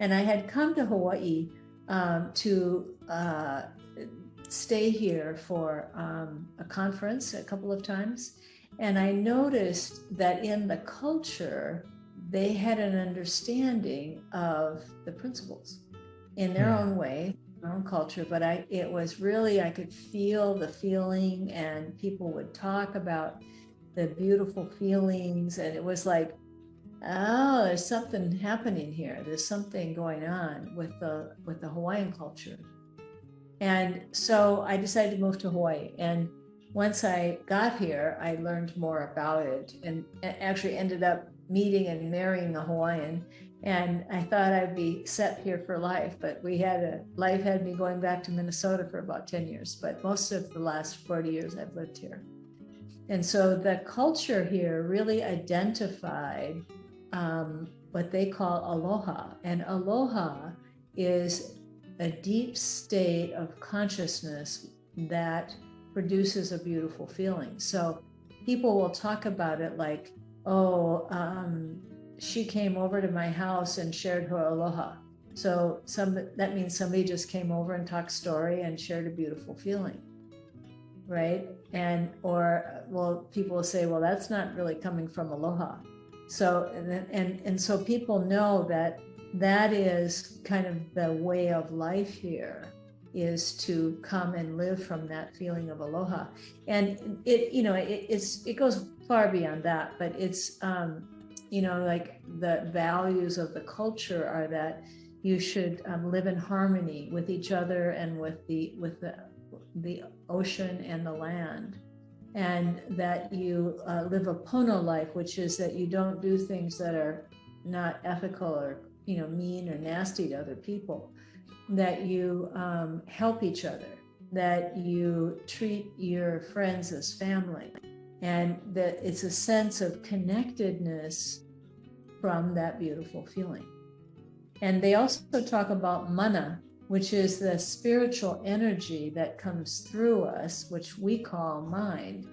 And I had come to Hawaii to stay here for a conference a couple of times. And I noticed that in the culture, they had an understanding of the principles in their own way, their own culture. But it was really, I could feel the feeling, and people would talk about the beautiful feelings. And it was like, oh, there's something happening here. There's something going on with the Hawaiian culture. And so I decided to move to Hawaii. And once I got here, I learned more about it, and actually ended up meeting and marrying a Hawaiian. And I thought I'd be set here for life, but life had me going back to Minnesota for about 10 years, but most of the last 40 years I've lived here. And so the culture here really identified what they call aloha. And aloha is a deep state of consciousness that produces a beautiful feeling. So people will talk about it like, oh, she came over to my house and shared her aloha. So that means somebody just came over and talked story and shared a beautiful feeling, right? Well, people will say, well, that's not really coming from aloha. So, and so people know that is kind of the way of life here, is to come and live from that feeling of aloha. And it goes far beyond that, but it's, like the values of the culture are that you should live in harmony with each other and with the ocean and the land. And that you live a Pono life, which is that you don't do things that are not ethical or mean or nasty to other people, that you help each other, that you treat your friends as family, and that it's a sense of connectedness from that beautiful feeling. And they also talk about mana, which is the spiritual energy that comes through us, which we call mind,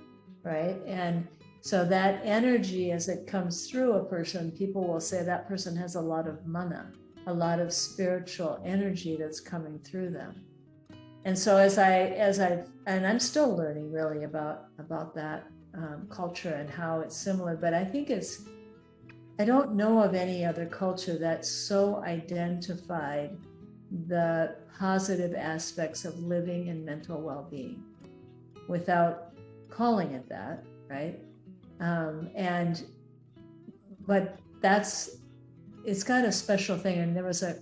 right? And so that energy, as it comes through a person, people will say that person has a lot of mana, a lot of spiritual energy that's coming through them. And so and I'm still learning really about that culture and how it's similar, but I think I don't know of any other culture that so identified the positive aspects of living and mental well-being without calling it that, right? But it's got a special thing. And there was a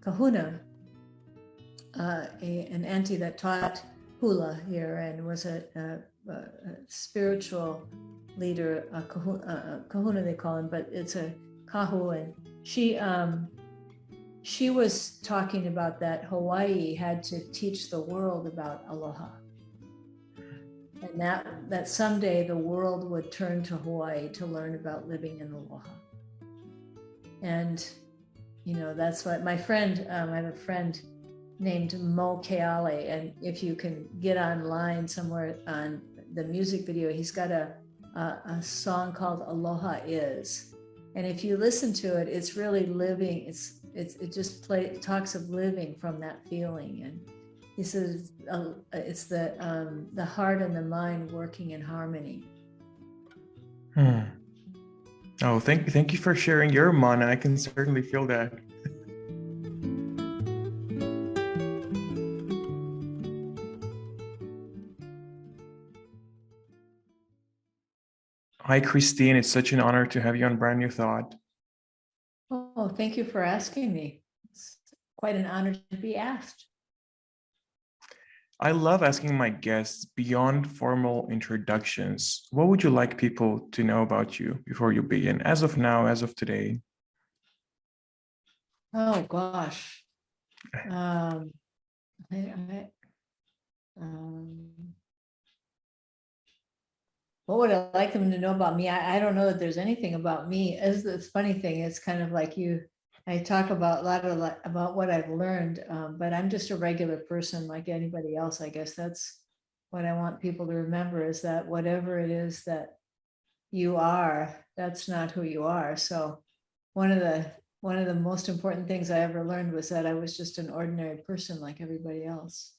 kahuna, an auntie that taught hula here and was a spiritual leader, kahuna they call him, but it's a kahu. And she was talking about that Hawaii had to teach the world about aloha, and that someday the world would turn to Hawaii to learn about living in aloha. And that's what my friend, I have a friend named Mo Keale, and if you can get online somewhere on the music video, he's got a song called Aloha Is. And if you listen to it, it's really living. It talks of living from that feeling. And he says it's the heart and the mind working in harmony. Oh, thank you for sharing your mana. I can certainly feel that. Hi, Christine. It's such an honor to have you on Brand New Thought. Oh, thank you for asking me. It's quite an honor to be asked. I love asking my guests beyond formal introductions. What would you like people to know about you before you begin? As of now, as of today. Oh gosh. What would I like them to know about me? I don't know that there's anything about me. As the funny thing, it's kind of like I talk about a lot about what I've learned, but I'm just a regular person like anybody else. I guess that's what I want people to remember, is that whatever it is that you are, that's not who you are. So one of the one of the most important things I ever learned was that I was just an ordinary person like everybody else.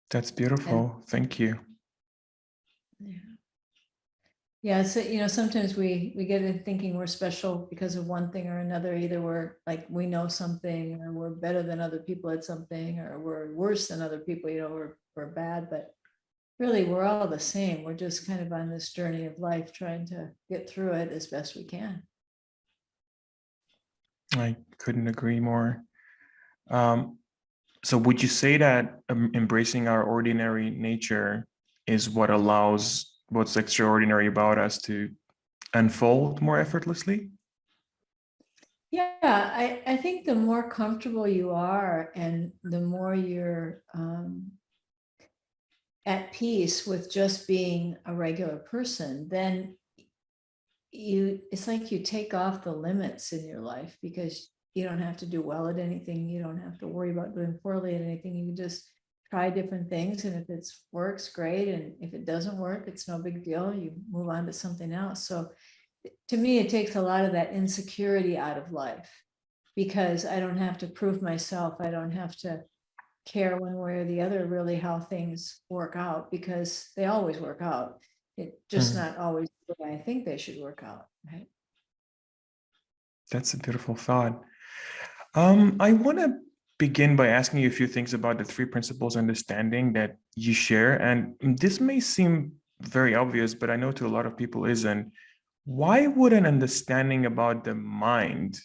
That's And beautiful. Thank you. yeah. Yeah, so sometimes we get into thinking we're special because of one thing or another. Either we're like we know something, or we're better than other people at something, or we're worse than other people. We're bad, but really we're all the same. We're just kind of on this journey of life, trying to get through it as best we can. I couldn't agree more. So would you say that embracing our ordinary nature is what allows what's extraordinary about us to unfold more effortlessly? Yeah, I think the more comfortable you are and the more you're at peace with just being a regular person, then it's like you take off the limits in your life, because you don't have to do well at anything. You don't have to worry about doing poorly at anything. You can just try different things. And if it works, great. And if it doesn't work, it's no big deal. You move on to something else. So to me, it takes a lot of that insecurity out of life, because I don't have to prove myself. I don't have to care one way or the other really how things work out, because they always work out. It's just not always the way I think they should work out, right? That's a beautiful thought. I want to begin by asking you a few things about the three principles of understanding that you share. And this may seem very obvious, but I know to a lot of people isn't. Why would an understanding about the mind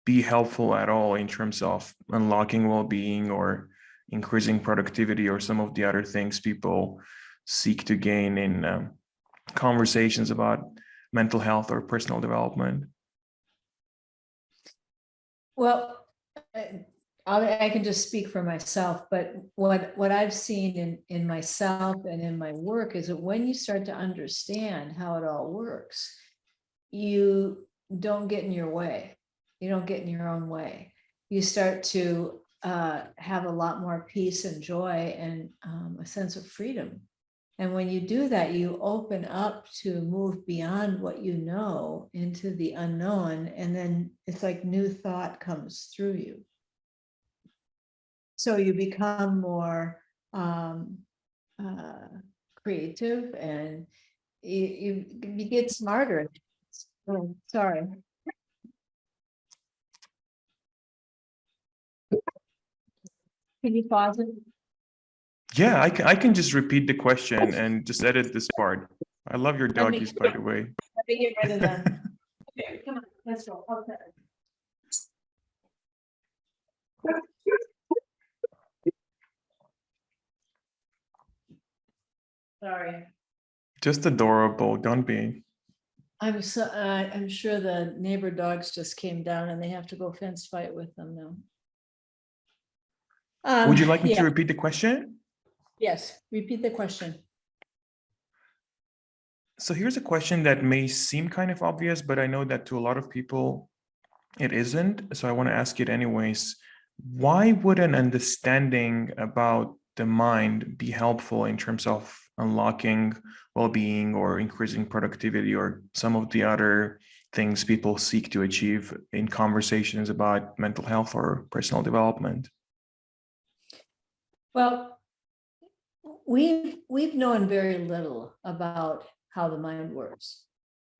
be helpful at all in terms of unlocking well-being or increasing productivity or some of the other things people seek to gain in conversations about mental health or personal development? Well, I can just speak for myself, but what I've seen in myself and in my work is that when you start to understand how it all works, you don't get in your way. You don't get in your own way. You start to have a lot more peace and joy and a sense of freedom. And when you do that, you open up to move beyond what you know into the unknown. And then it's like new thought comes through you. So you become more uh, creative, and you get smarter. Oh, sorry. Can you pause it? Yeah, I can just repeat the question and just edit this part. I love your Let me doggies, by the way. get rid of them. Okay, come on, let's go. Okay. Sorry. Just adorable, don't be. I'm sure the neighbor dogs just came down and they have to go fence fight with them now. Would you like me to Yeah, repeat the question? yes, repeat the question. So here's a question that may seem kind of obvious, but I know that to a lot of people it isn't. So I want to ask it anyways. Why would an understanding about the mind be helpful in terms of unlocking well-being or increasing productivity or some of the other things people seek to achieve in conversations about mental health or personal development? Well, we've known very little about how the mind works.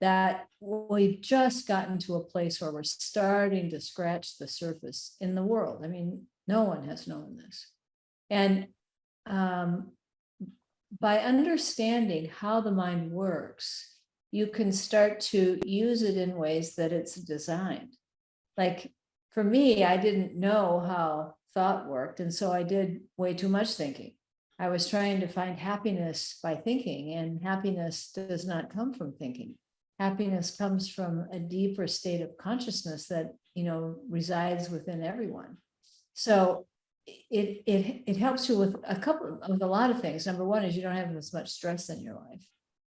That we've just gotten to a place where we're starting to scratch the surface in the world. I mean, no one has known this. And by understanding how the mind works, you can start to use it in ways that it's designed. Like for me, I didn't know how thought worked. And so I did way too much thinking. I was trying to find happiness by thinking, and happiness does not come from thinking. Happiness comes from a deeper state of consciousness that, resides within everyone. So it helps you with a lot of things. Number one is you don't have as much stress in your life,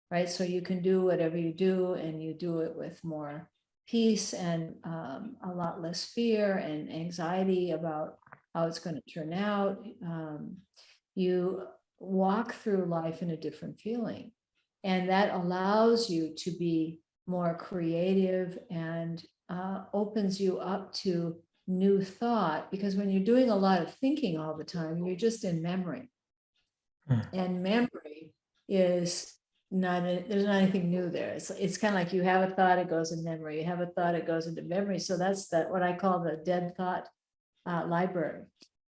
right? So you can do whatever you do, and you do it with more peace and a lot less fear and anxiety about how it's going to turn out. You walk through life in a different feeling, and that allows you to be more creative and opens you up to new thought, because when you're doing a lot of thinking all the time, you're just in memory. And memory is there's not anything new there. It's kind of like you have a thought, it goes in memory. You have a thought, it goes into memory. So that's what I call the dead thought library.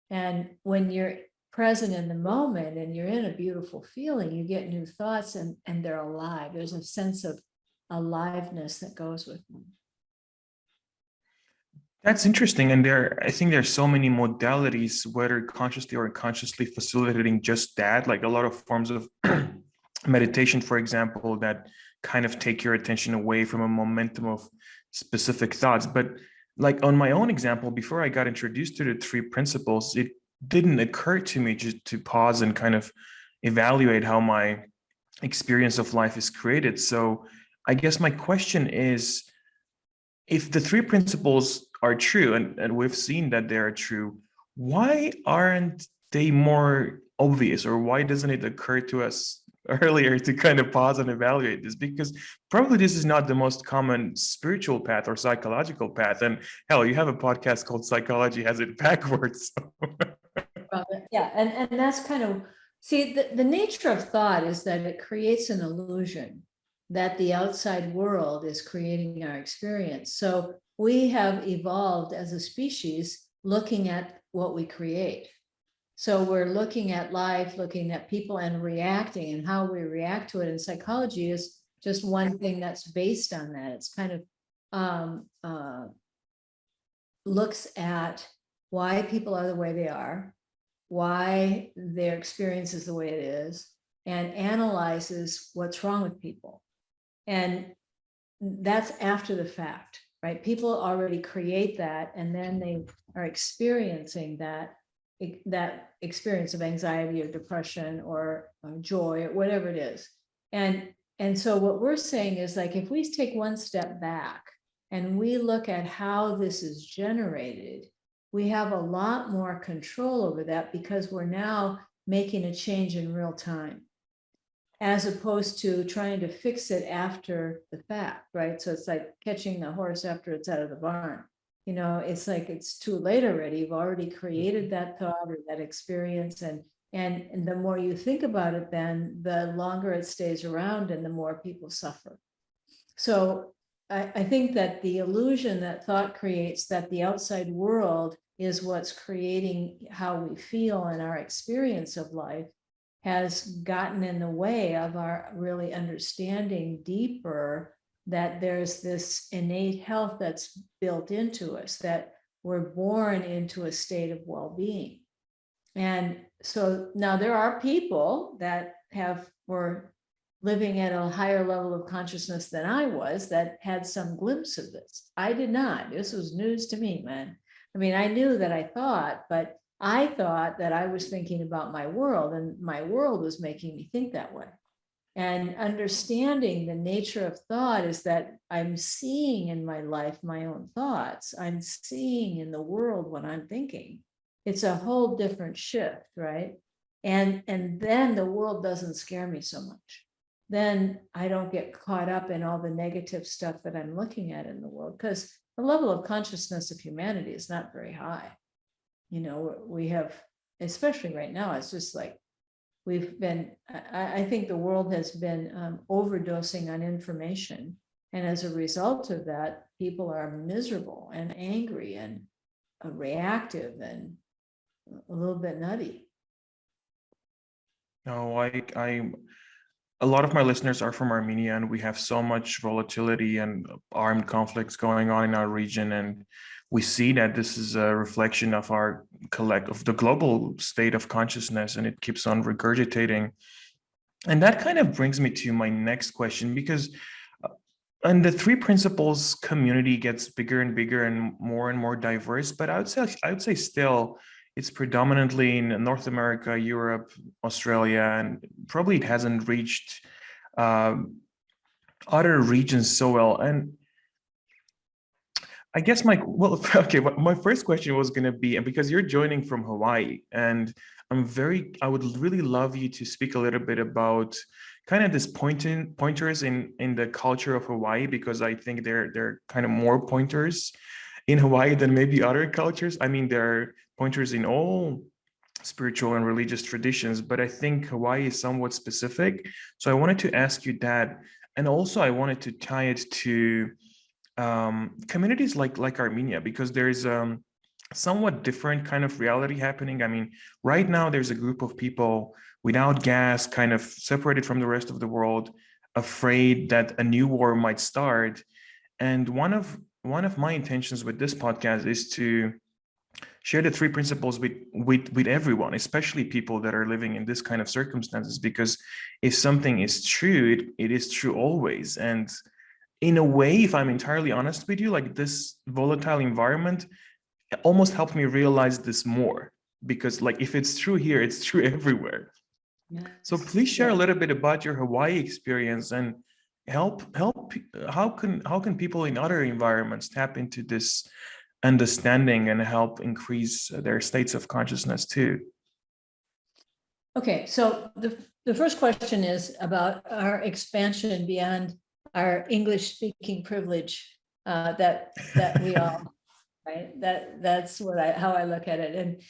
And when you're present in the moment and you're in a beautiful feeling, you get new thoughts, and they're alive. There's a sense of aliveness that goes with them. That's interesting. And I think there's so many modalities, whether consciously or unconsciously, facilitating just that, like a lot of forms of meditation, for example, that kind of take your attention away from a momentum of specific thoughts. But like on my own example, before I got introduced to the three principles, it didn't occur to me just to pause and kind of evaluate how my experience of life is created. So I guess my question is, if the three principles are true, and we've seen that they are true, why aren't they more obvious, or why doesn't it occur to us earlier to kind of pause and evaluate this? Because probably this is not the most common spiritual path or psychological path. And hell, you have a podcast called Psychology Has It Backwards. So. Yeah, and that's kind of, see, the nature of thought is that it creates an illusion that the outside world is creating our experience. So we have evolved as a species looking at what we create. So we're looking at life, looking at people, and reacting, and how we react to it. And psychology is just one thing that's based on that. It's kind of looks at why people are the way they are, why their experience is the way it is, and analyzes what's wrong with people. And that's after the fact, right? People already create that, and then they are experiencing that experience of anxiety or depression or joy or whatever it is. And so what we're saying is, like, if we take one step back and we look at how this is generated, we have a lot more control over that, because we're now making a change in real time, as opposed to trying to fix it after the fact, right? So it's like catching the horse after it's out of the barn. You know, it's like it's too late already. You've already created that thought or that experience, and the more you think about it, then the longer it stays around and the more people suffer. So I think that the illusion that thought creates, that the outside world is what's creating how we feel and our experience of life, has gotten in the way of our really understanding deeper that there's this innate health that's built into us, that we're born into a state of well-being. And so now there are people that were living at a higher level of consciousness than I was, that had some glimpse of this. I did not. This was news to me, man. I mean, I knew that I thought, but I thought that I was thinking about my world, and my world was making me think that way. And understanding the nature of thought is that I'm seeing in my life my own thoughts. I'm seeing in the world what I'm thinking. It's a whole different shift, right? And then the world doesn't scare me so much. Then I don't get caught up in all the negative stuff that I'm looking at in the world, because the level of consciousness of humanity is not very high. You know, we have, especially right now, it's just like I think the world has been overdosing on information. And as a result of that, people are miserable and angry and reactive and a little bit nutty. No, a lot of my listeners are from Armenia, and we have so much volatility and armed conflicts going on in our region. And we see that this is a reflection of of the global state of consciousness, and it keeps on regurgitating. And that kind of brings me to my next question, because and the three principles community gets bigger and bigger and more diverse, but I would say still it's predominantly in North America, Europe, Australia, and probably it hasn't reached other regions so well. And I guess my first question was going to be, and because you're joining from Hawaii, and I would really love you to speak a little bit about kind of this pointers in the culture of Hawaii, because I think they're kind of more pointers in Hawaii than maybe other cultures. I mean, there are pointers in all spiritual and religious traditions, but I think Hawaii is somewhat specific. So I wanted to ask you that. And also I wanted to tie it to communities like Armenia, because there's somewhat different kind of reality happening. I mean, right now there's a group of people without gas, kind of separated from the rest of the world, afraid that a new war might start. And one of my intentions with this podcast is to share the three principles with everyone, especially people that are living in this kind of circumstances, because if something is true, it is true always. And in a way, if I'm entirely honest with you, like this volatile environment almost helped me realize this more, because like if it's true here, it's true everywhere. So Yes. please share a Yeah. little bit about your Hawaii experience, and help how can people in other environments tap into this understanding and help increase their states of consciousness too. Okay, so the first question is about our expansion beyond our English speaking privilege that we all, right? That's how I look at it. And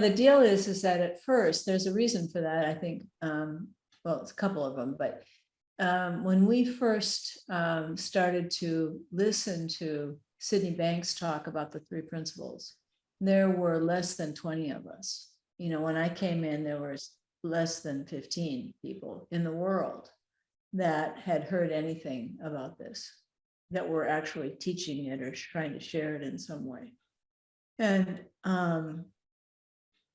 the deal is that at first there's a reason for that. I think well, it's a couple of them, but when we first started to listen to Sydney Banks talk about the three principles, there were less than 20 of us. When I came in, there was less than 15 people in the world that had heard anything about this, that were actually teaching it or trying to share it in some way. And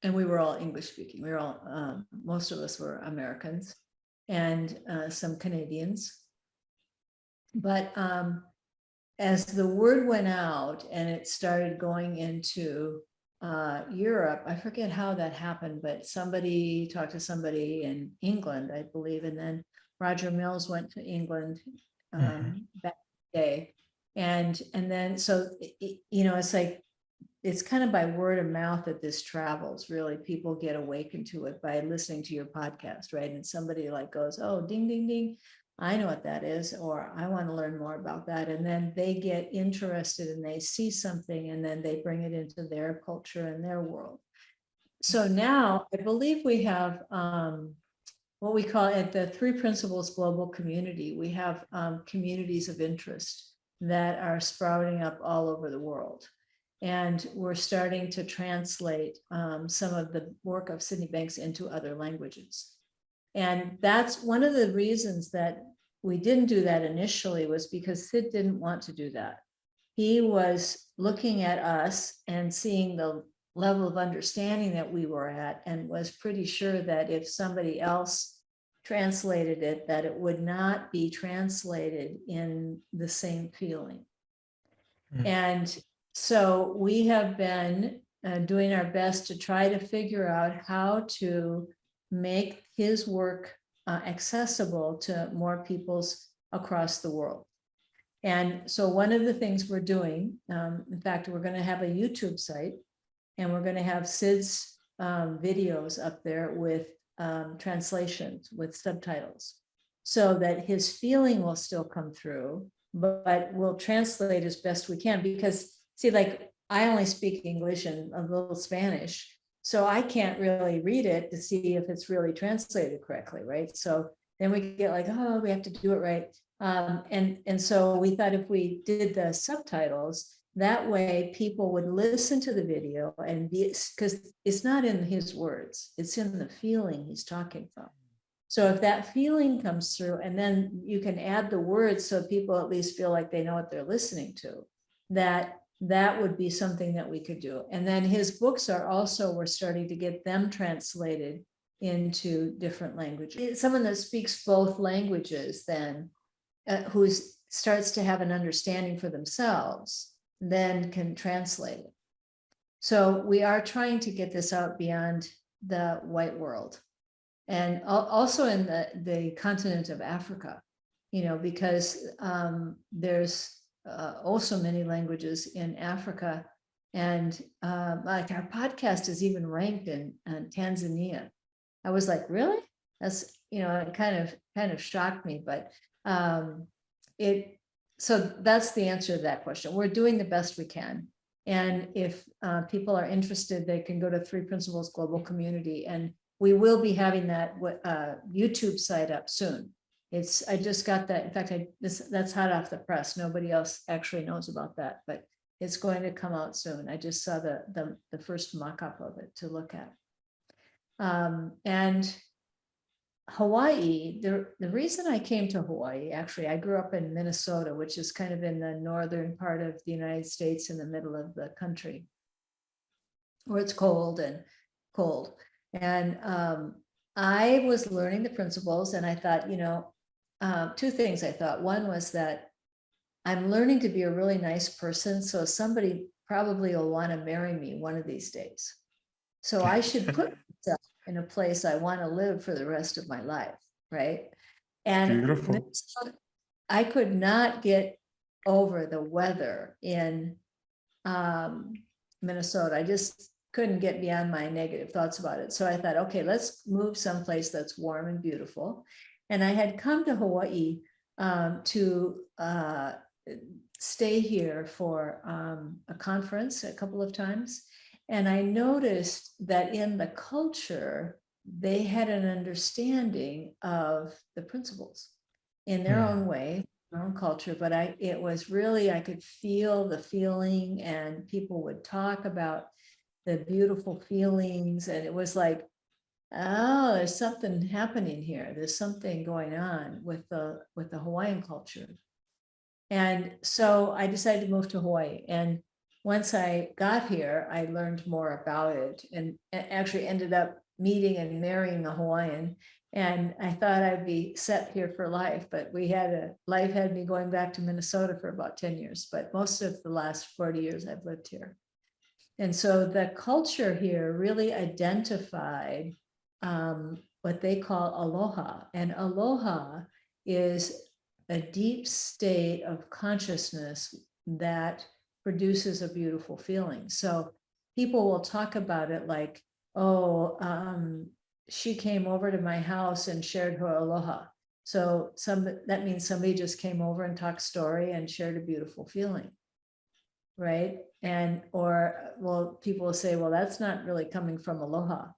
we were all English speaking. We were all, most of us were Americans and some Canadians. But as the word went out and it started going into Europe, I forget how that happened, but somebody talked to somebody in England, I believe, and then Roger Mills went to England back in the day, and then so it's like it's kind of by word of mouth that this travels. Really, people get awakened to it by listening to your podcast, right? And somebody like goes, "Oh, ding, ding, ding, I know what that is," or "I want to learn more about that." And then they get interested and they see something and then they bring it into their culture and their world. So now I believe we have what we call at the Three Principles Global Community. We have communities of interest that are sprouting up all over the world. And we're starting to translate some of the work of Sydney Banks into other languages. And that's one of the reasons that we didn't do that initially, was because Sid didn't want to do that. He was looking at us and seeing the level of understanding that we were at, and was pretty sure that if somebody else translated it, that it would not be translated in the same feeling. And so we have been doing our best to try to figure out how to make his work accessible to more peoples across the world. And so one of the things we're doing, in fact, we're going to have a YouTube site, and we're going to have Sid's videos up there with translations, with subtitles, so that his feeling will still come through, but we'll translate as best we can. Because see, like I only speak English and a little Spanish, so I can't really read it to see if it's really translated correctly, right? So then we get like, oh, we have to do it right. And so we thought if we did the subtitles, that way people would listen to the video and be, because it's not in his words, it's in the feeling he's talking from. So if that feeling comes through, and then you can add the words so people at least feel like they know what they're listening to, that would be something that we could do. And then his books are also, we're starting to get them translated into different languages. Someone that speaks both languages then, who starts to have an understanding for themselves, then can translate it. So we are trying to get this out beyond the white world, and also in the continent of Africa, because there's also many languages in Africa And like our podcast is even ranked in Tanzania. I was like, really? That's, it kind of shocked me, but it, so that's the answer to that question. We're doing the best we can. And if people are interested, they can go to Three Principles Global Community, and we will be having that YouTube site up soon. I just got that. In fact, that's hot off the press. Nobody else actually knows about that, but it's going to come out soon. I just saw the first mock-up of it to look at. And Hawaii, the reason I came to Hawaii, actually, I grew up in Minnesota, which is kind of in the northern part of the United States in the middle of the country, where it's cold. And I was learning the principles, and I thought, two things I thought. One was that I'm learning to be a really nice person, so somebody probably will want to marry me one of these days. So I should put myself in a place I want to live for the rest of my life, right? And Beautiful. I could not get over the weather in Minnesota. I just couldn't get beyond my negative thoughts about it. So I thought, okay, let's move someplace that's warm and beautiful. And I had come to Hawaii to stay here for a conference a couple of times. And I noticed that in the culture, they had an understanding of the principles in their own way, their own culture. But it was really, I could feel the feeling, and people would talk about the beautiful feelings. And it was like, oh, there's something happening here. There's something going on with the Hawaiian culture. And so I decided to move to Hawaii. And once I got here, I learned more about it, and actually ended up meeting and marrying a Hawaiian. And I thought I'd be set here for life, but life had me going back to Minnesota for about 10 years, but most of the last 40 years I've lived here. And so the culture here really identified what they call aloha. And aloha is a deep state of consciousness that produces a beautiful feeling. So people will talk about it like, oh, she came over to my house and shared her aloha. So that means somebody just came over and talked story and shared a beautiful feeling, right? Well, people will say, well, that's not really coming from aloha.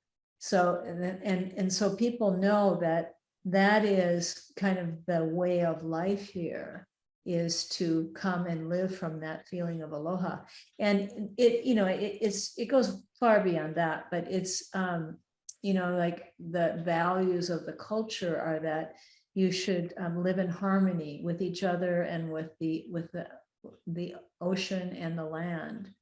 So, and so people know that is kind of the way of life here, is to come and live from that feeling of aloha. And it goes far beyond that, but it's, like the values of the culture are that you should live in harmony with each other and with the ocean and the land,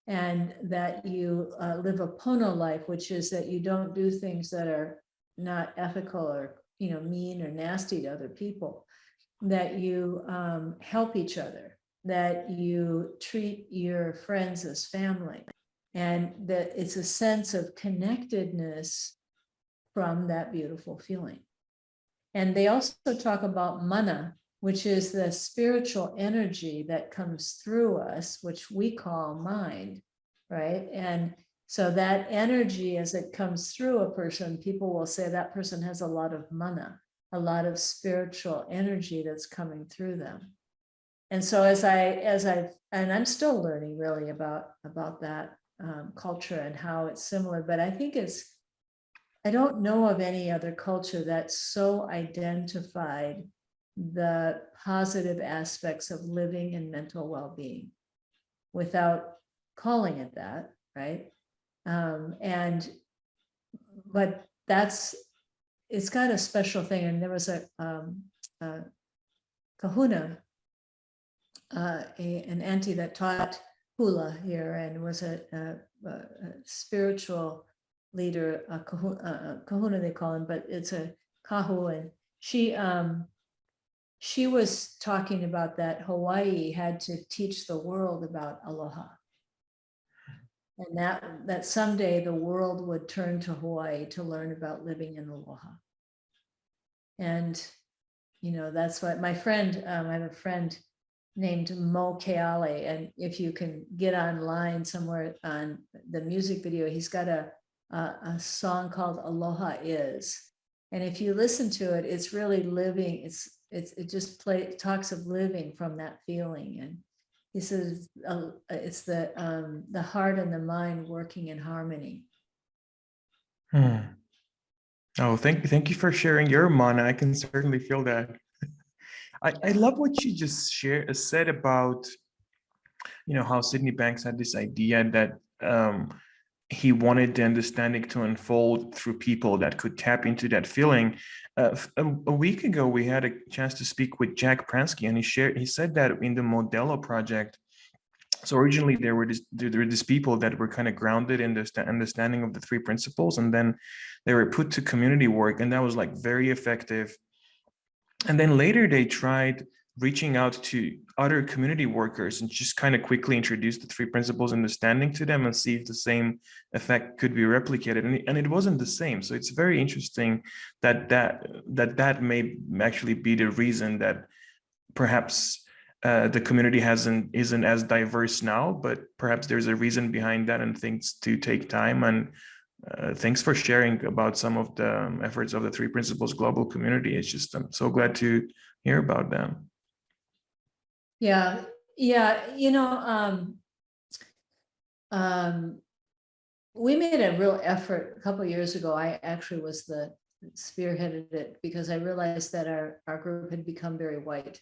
and that you live a Pono life, which is that you don't do things that are not ethical or mean or nasty to other people, that you help each other, that you treat your friends as family, and that it's a sense of connectedness from that beautiful feeling. And they also talk about mana, which is the spiritual energy that comes through us, which we call mind, right? And so that energy, as it comes through a person, people will say that person has a lot of mana, a lot of spiritual energy that's coming through them. And so and I'm still learning really about that culture and how it's similar, but I think I don't know of any other culture that so identified the positive aspects of living and mental well-being without calling it that, right? But it's got a special thing. And there was a kahuna, an auntie that taught hula here and was a spiritual leader, kahuna they call him, but it's a kahu. And she was talking about that Hawaii had to teach the world about aloha, and that someday the world would turn to Hawaii to learn about living in aloha. And that's what my friend, I have a friend named Mo Keale. And if you can get online somewhere on the music video, he's got a song called Aloha Is. And if you listen to it, it's really living. It just talks of living from that feeling. And he says it's the heart and the mind working in harmony. Hmm. Oh, thank you for sharing your mana. I can certainly feel that. I love what you just said about, how Sydney Banks had this idea that he wanted the understanding to unfold through people that could tap into that feeling. A week ago, we had a chance to speak with Jack Pransky, and he said that in the Modelo project. So originally there were these people that were kind of grounded in the understanding of the three principles, and then they were put to community work, and that was like very effective. And then later they tried reaching out to other community workers and just kind of quickly introduce the three principles understanding to them and see if the same effect could be replicated. And it wasn't the same. So it's very interesting that may actually be the reason that perhaps the community isn't as diverse now, but perhaps there's a reason behind that, and things do take time. And thanks for sharing about some of the efforts of the Three Principles Global Community. It's just, I'm so glad to hear about them. Yeah, yeah. We made a real effort a couple of years ago. I actually was the spearheaded it because I realized that our group had become very white.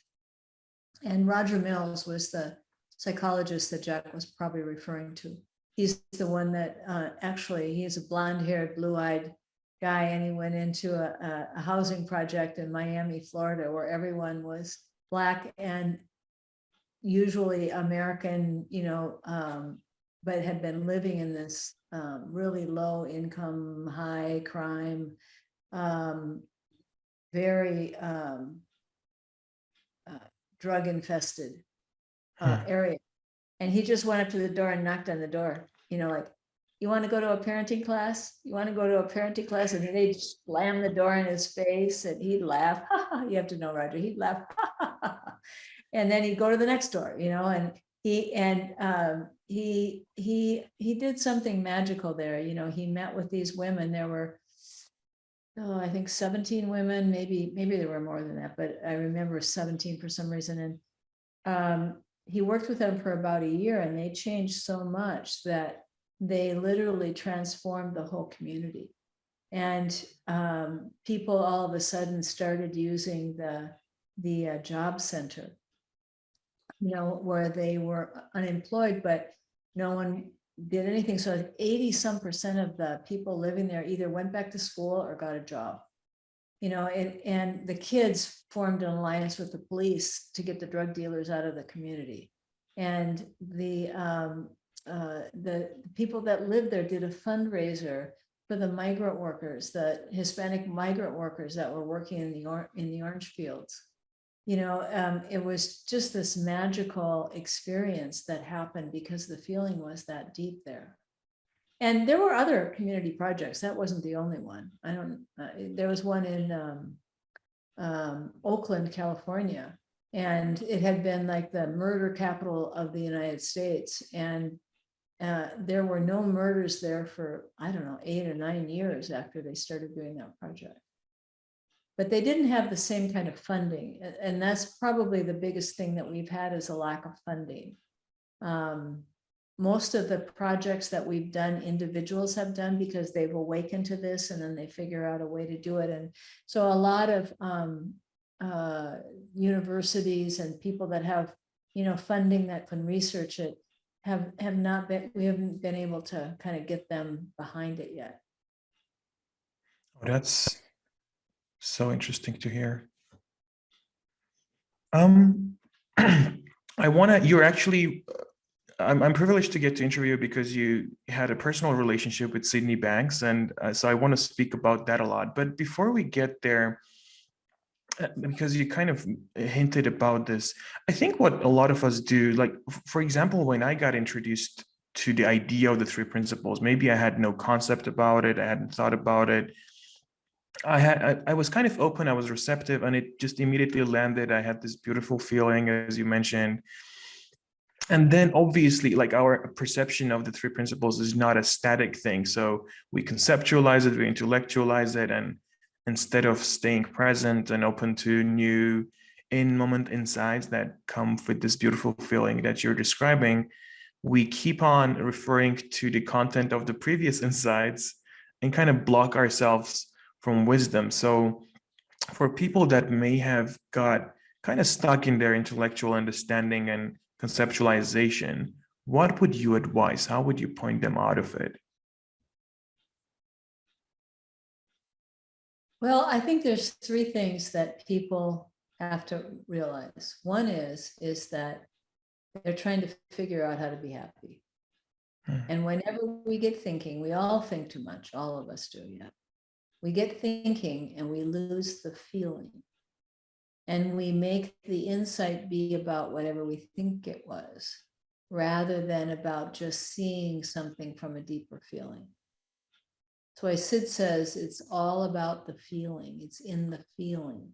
And Roger Mills was the psychologist that Jack was probably referring to. He's the one that actually, he's a blonde-haired, blue-eyed guy, and he went into a housing project in Miami, Florida, where everyone was Black and usually American, but had been living in this really low income, high crime, very drug infested area. And he just went up to the door and knocked on the door, like, you want to go to a parenting class? You want to go to a parenting class? And they'd slam the door in his face and he'd laugh. You have to know Roger, he'd laugh. And then he'd go to the next door, and he did something magical there. He met with these women. There were, I think 17 women, maybe there were more than that, but I remember 17 for some reason. And he worked with them for about a year, and they changed so much that they literally transformed the whole community. And people all of a sudden started using the job center, where they were unemployed, but no one did anything. So 80% of the people living there either went back to school or got a job. And the kids formed an alliance with the police to get the drug dealers out of the community. And the people that lived there did a fundraiser for the migrant workers, the Hispanic migrant workers that were working in the orange fields. It was just this magical experience that happened because the feeling was that deep there. And there were other community projects. That wasn't the only one. There was one in Oakland, California, and it had been like the murder capital of the United States. And there were no murders there for, 8 or 9 years after they started doing that project. But they didn't have the same kind of funding. And that's probably the biggest thing that we've had, is a lack of funding. Most of the projects that we've done, individuals have done because they've awakened to this, and then they figure out a way to do it. And so a lot of universities and people that have, funding that can research it we haven't been able to kind of get them behind it yet. Oh, that's so interesting to hear. You're actually, I'm privileged to get to interview you because you had a personal relationship with Sydney Banks. And so I want to speak about that a lot. But before we get there, because you kind of hinted about this, I think what a lot of us do, like, for example, when I got introduced to the idea of the three principles, maybe I had no concept about it, I hadn't thought about it. I was kind of open, I was receptive, and it just immediately landed. I had this beautiful feeling, as you mentioned. And then obviously, like, our perception of the three principles is not a static thing. So we conceptualize it, we intellectualize it, and instead of staying present and open to new in-moment insights that come with this beautiful feeling that you're describing, we keep on referring to the content of the previous insights and kind of block ourselves from wisdom. So for people that may have got kind of stuck in their intellectual understanding and conceptualization, what would you advise? How would you point them out of it? Well, I think there's three things that people have to realize. One is that they're trying to figure out how to be happy. And whenever we get thinking, we all think too much, all of us do, yeah. We get thinking and we lose the feeling. And we make the insight be about whatever we think it was, rather than about just seeing something from a deeper feeling. That's why Sid says it's all about the feeling. It's in the feeling.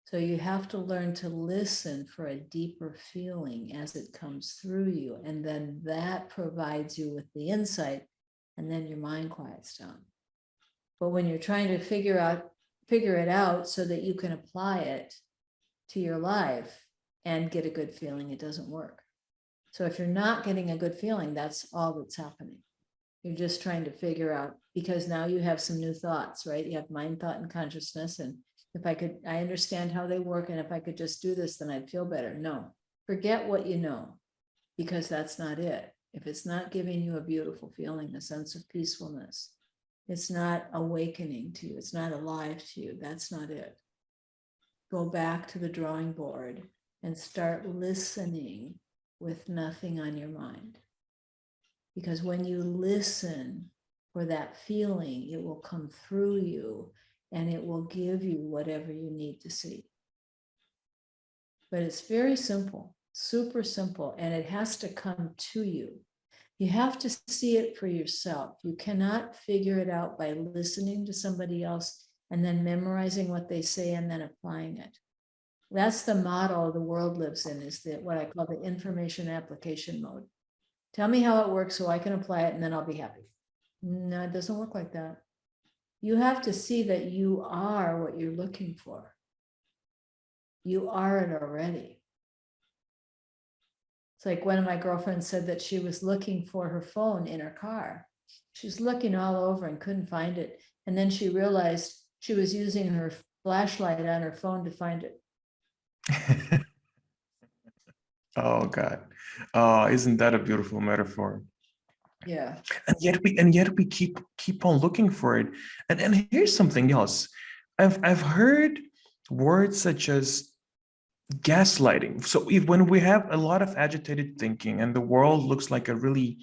So you have to learn to listen for a deeper feeling as it comes through you. And then that provides you with the insight, and then your mind quiets down. But when you're trying to figure it out so that you can apply it to your life and get a good feeling, it doesn't work. So if you're not getting a good feeling, that's all that's happening. You're just trying to figure out, because now you have some new thoughts, right? You have mind, thought, and consciousness. And if I understand how they work, and if I could just do this, then I'd feel better. No, forget what you know, because that's not it. If it's not giving you a beautiful feeling, a sense of peacefulness, it's not awakening to you, it's not alive to you, that's not it. Go back to the drawing board and start listening with nothing on your mind. Because when you listen for that feeling, it will come through you and it will give you whatever you need to see. But it's very simple, super simple, and it has to come to you. You have to see it for yourself. You cannot figure it out by listening to somebody else and then memorizing what they say and then applying it. That's the model the world lives in, is that what I call the information application mode. Tell me how it works so I can apply it and then I'll be happy. No, it doesn't work like that. You have to see that you are what you're looking for. You are it already. It's like one of my girlfriends said that she was looking for her phone in her car. She was looking all over and couldn't find it. And then she realized she was using her flashlight on her phone to find it. Oh God. Isn't that a beautiful metaphor? Yeah. And yet we keep on looking for it. And here's something else. I've heard words such as gaslighting. So when we have a lot of agitated thinking and the world looks like a really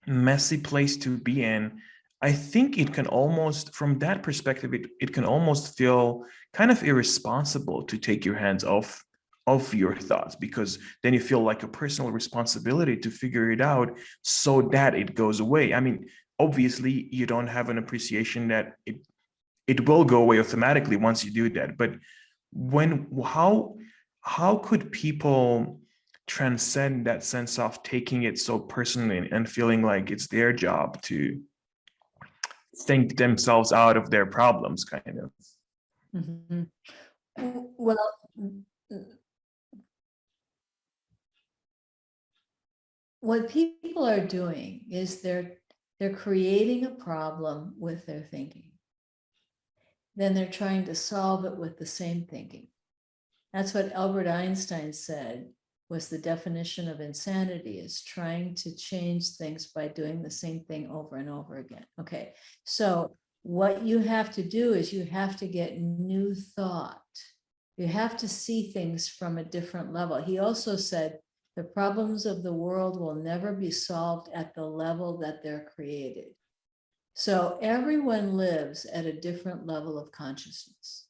messy place to be in, I think it can almost, from that perspective, it can almost feel kind of irresponsible to take your hands off of your thoughts, because then you feel like a personal responsibility to figure it out so that it goes away. I mean, obviously you don't have an appreciation that it will go away automatically once you do that. But when how could people transcend that sense of taking it so personally and feeling like it's their job to think themselves out of their problems, kind of? Mm-hmm. Well, what people are doing is they're creating a problem with their thinking. Then they're trying to solve it with the same thinking. That's what Albert Einstein said was the definition of insanity, is trying to change things by doing the same thing over and over again. Okay, so what you have to do is you have to get new thought. You have to see things from a different level. He also said the problems of the world will never be solved at the level that they're created. So everyone lives at a different level of consciousness.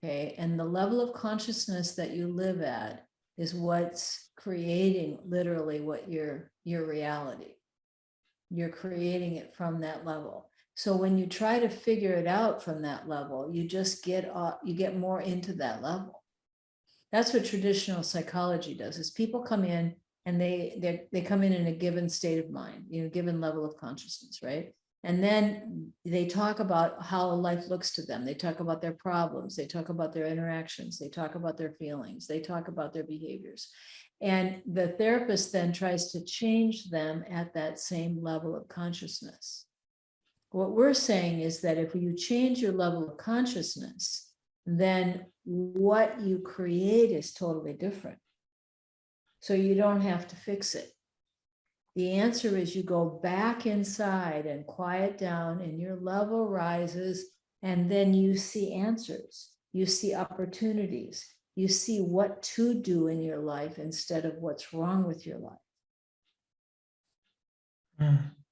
Okay, and the level of consciousness that you live at is what's creating literally what your reality. You're creating it from that level. So when you try to figure it out from that level, you just you get more into that level. That's what traditional psychology does, is people come in and they come in a given state of mind, given level of consciousness, right? And then they talk about how life looks to them. They talk about their problems. They talk about their interactions. They talk about their feelings. They talk about their behaviors. And the therapist then tries to change them at that same level of consciousness. What we're saying is that if you change your level of consciousness, then what you create is totally different. So you don't have to fix it. The answer is you go back inside and quiet down, and your level rises, and then you see answers. You see opportunities. You see what to do in your life instead of what's wrong with your life.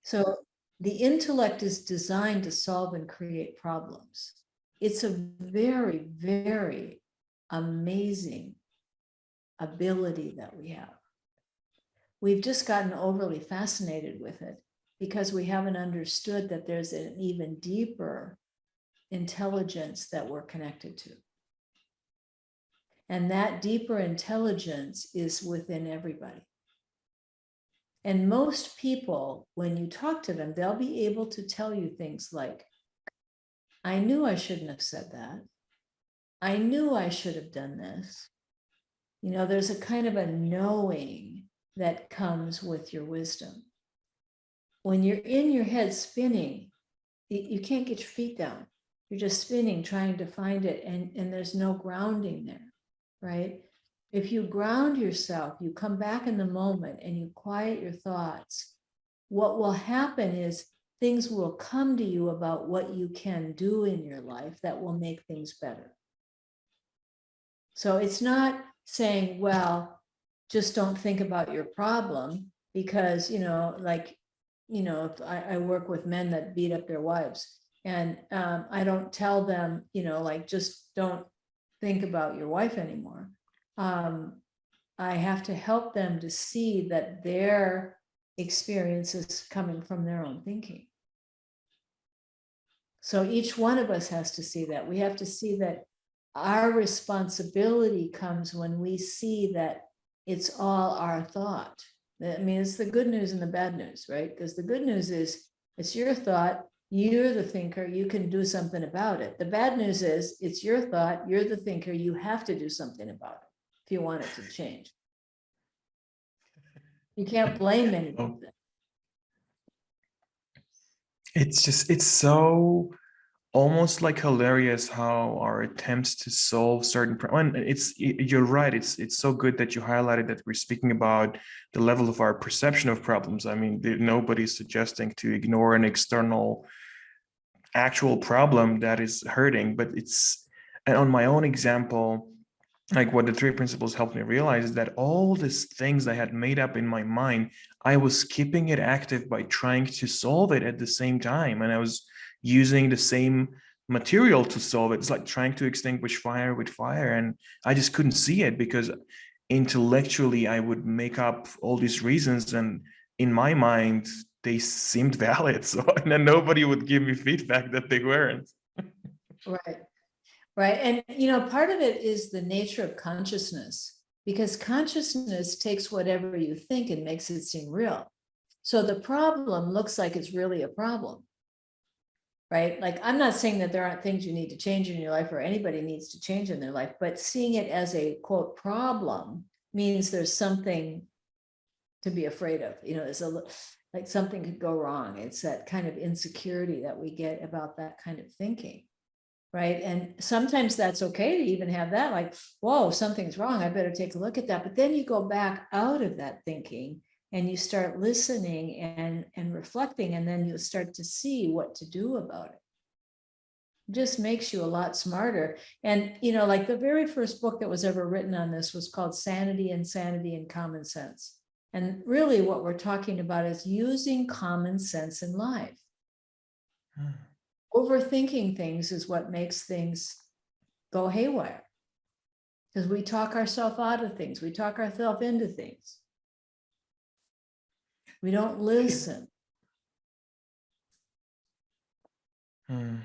So the intellect is designed to solve and create problems. It's a very, very amazing ability that we have. We've just gotten overly fascinated with it because we haven't understood that there's an even deeper intelligence that we're connected to. And that deeper intelligence is within everybody. And most people, when you talk to them, they'll be able to tell you things like, I knew I shouldn't have said that. I knew I should have done this. There's a kind of a knowing that comes with your wisdom. When you're in your head spinning, you can't get your feet down. You're just spinning, trying to find it, and there's no grounding there, right? If you ground yourself, you come back in the moment and you quiet your thoughts, what will happen is things will come to you about what you can do in your life that will make things better. So it's not saying, well, just don't think about your problem, because, if I work with men that beat up their wives, and I don't tell them, just don't think about your wife anymore. I have to help them to see that their experience is coming from their own thinking. So each one of us has to see that. We have to see that our responsibility comes when we see that it's all our thought. I mean, it's the good news and the bad news, right? Because the good news is it's your thought, you're the thinker, you can do something about it. The bad news is it's your thought, you're the thinker, you have to do something about it if you want it to change. You can't blame anyone. It's so almost like hilarious how our attempts to solve certain problems. You're right. It's so good that you highlighted that we're speaking about the level of our perception of problems. I mean, nobody's suggesting to ignore an external actual problem that is hurting, but and on my own example, like what the three principles helped me realize is that all these things I had made up in my mind, I was keeping it active by trying to solve it at the same time. And I was using the same material to solve it. It's like trying to extinguish fire with fire. And I just couldn't see it because intellectually I would make up all these reasons. And in my mind, they seemed valid. So and then nobody would give me feedback that they weren't. Right. Right. And, part of it is the nature of consciousness, because consciousness takes whatever you think and makes it seem real. So the problem looks like it's really a problem, right? Like, I'm not saying that there aren't things you need to change in your life or anybody needs to change in their life, but seeing it as a quote problem means there's something to be afraid of. There's like something could go wrong. It's that kind of insecurity that we get about that kind of thinking. Right. And sometimes that's okay to even have that, like, whoa, something's wrong, I better take a look at that. But then you go back out of that thinking and you start listening and reflecting, and then you start to see what to do about it. It just makes you a lot smarter. And, like the very first book that was ever written on this was called Sanity, Insanity, and Common Sense. And really what we're talking about is using common sense in life. Overthinking things is what makes things go haywire, because we talk ourselves out of things. We talk ourselves into things. We don't listen. Mm.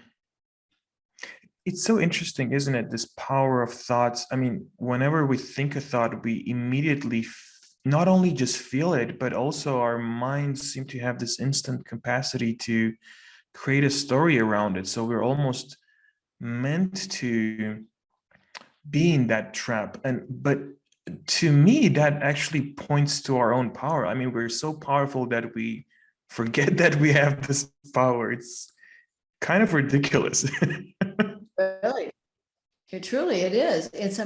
It's so interesting, isn't it? This power of thoughts. I mean, whenever we think a thought, we immediately not only just feel it, but also our minds seem to have this instant capacity to create a story around it. So we're almost meant to be in that trap. But to me, that actually points to our own power. I mean, we're so powerful that we forget that we have this power. It's kind of ridiculous. Really, it is. It's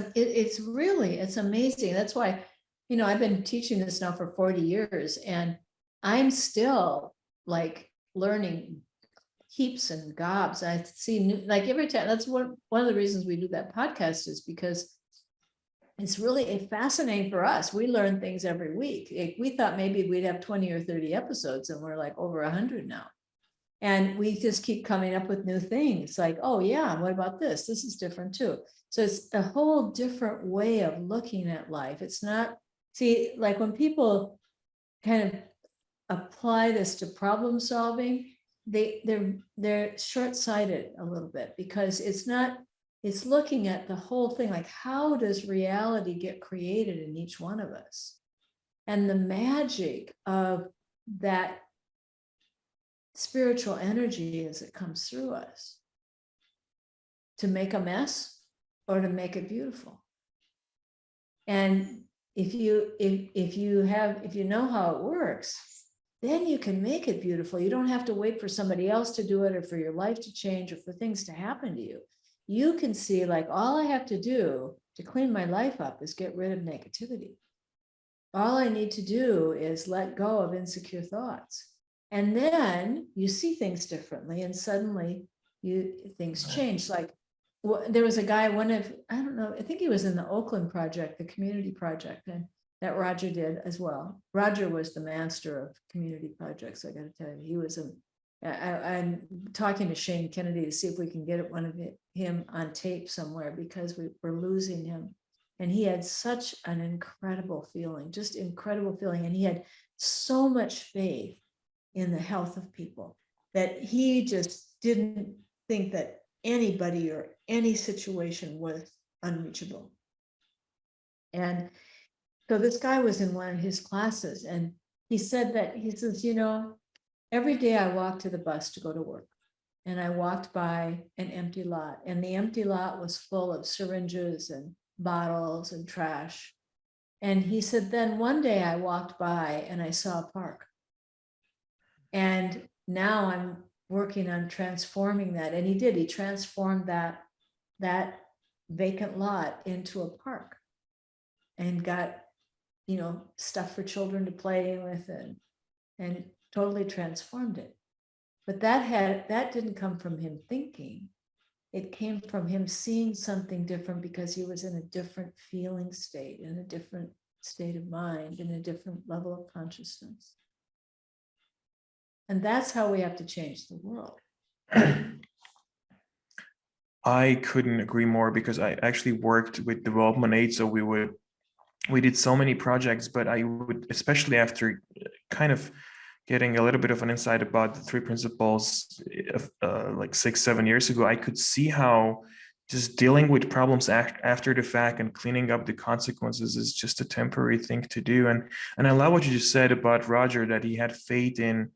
amazing. That's why, I've been teaching this now for 40 years, and I'm still like learning heaps and gobs. I see new, like every time. That's one of the reasons we do that podcast, is because it's really fascinating for us. We learn things every week. We thought maybe we'd have 20 or 30 episodes, and we're like over 100 now. And we just keep coming up with new things like, oh yeah, what about this? This is different too. So it's a whole different way of looking at life. It's not, see, like when people kind of apply this to problem solving, they're short-sighted a little bit, because it's looking at the whole thing, like how does reality get created in each one of us? And the magic of that spiritual energy as it comes through us, to make a mess or to make it beautiful. And if you know how it works, then you can make it beautiful. You don't have to wait for somebody else to do it, or for your life to change, or for things to happen to you. You can see, like, all I have to do to clean my life up is get rid of negativity. All I need to do is let go of insecure thoughts. And then you see things differently, and suddenly things change. Like, there was a guy, I don't know, I think he was in the Oakland project, the community project, and that Roger did as well. Roger was the master of community projects. I got to tell you, I'm talking to Shane Kennedy to see if we can get one of him on tape somewhere, because we're losing him. And he had such an incredible feeling, just incredible feeling. And he had so much faith in the health of people that he just didn't think that anybody or any situation was unreachable. And so this guy was in one of his classes, and he says, every day I walk to the bus to go to work, and I walked by an empty lot, and the empty lot was full of syringes and bottles and trash. And he said, then one day I walked by and I saw a park. And now I'm working on transforming that. And he transformed that vacant lot into a park, and got, stuff for children to play with, and totally transformed it. But that didn't come from him thinking. It came from him seeing something different, because he was in a different feeling state, in a different state of mind, in a different level of consciousness. And that's how we have to change the world. I couldn't agree more, because I actually worked with development aid. So we did so many projects, but I would, especially after kind of getting a little bit of an insight about the three principles like 6-7 years ago, I could see how just dealing with problems after the fact and cleaning up the consequences is just a temporary thing to do. And I love what you just said about Roger, that he had faith in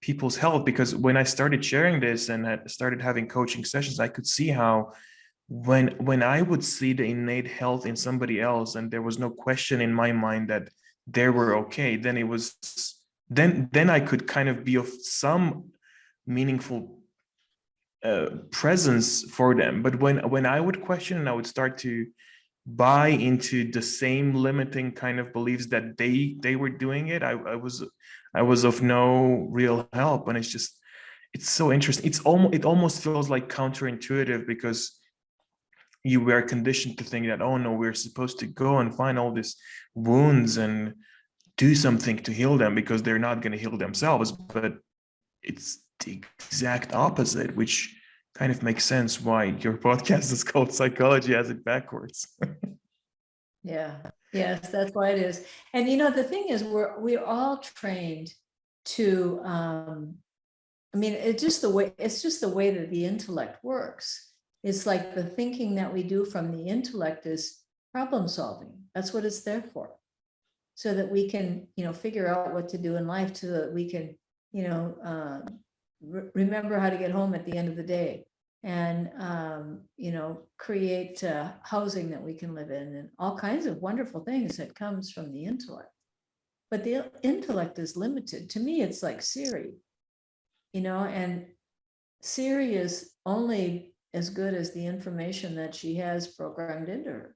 people's health, because when I started sharing this and had started having coaching sessions, I could see how when I would see the innate health in somebody else, and there was no question in my mind that they were okay, then it was then I could kind of be of some meaningful presence for them. But when I would question, and I would start to buy into the same limiting kind of beliefs that they were doing it, I was of no real help. And it's so interesting. It almost feels like counterintuitive, because you were conditioned to think that, oh no, we're supposed to go and find all these wounds and do something to heal them, because they're not going to heal themselves. But it's the exact opposite, which kind of makes sense why your podcast is called Psychology Has It Backwards. Yeah. Yes, that's why it is. And the thing is, we're all trained to I mean, it's just the way that the intellect works. It's like the thinking that we do from the intellect is problem solving. That's what it's there for. So that we can, figure out what to do in life, so that we can, remember how to get home at the end of the day, and, create housing that we can live in, and all kinds of wonderful things that comes from the intellect. But the intellect is limited. To me, it's like Siri, and Siri is only as good as the information that she has programmed into her.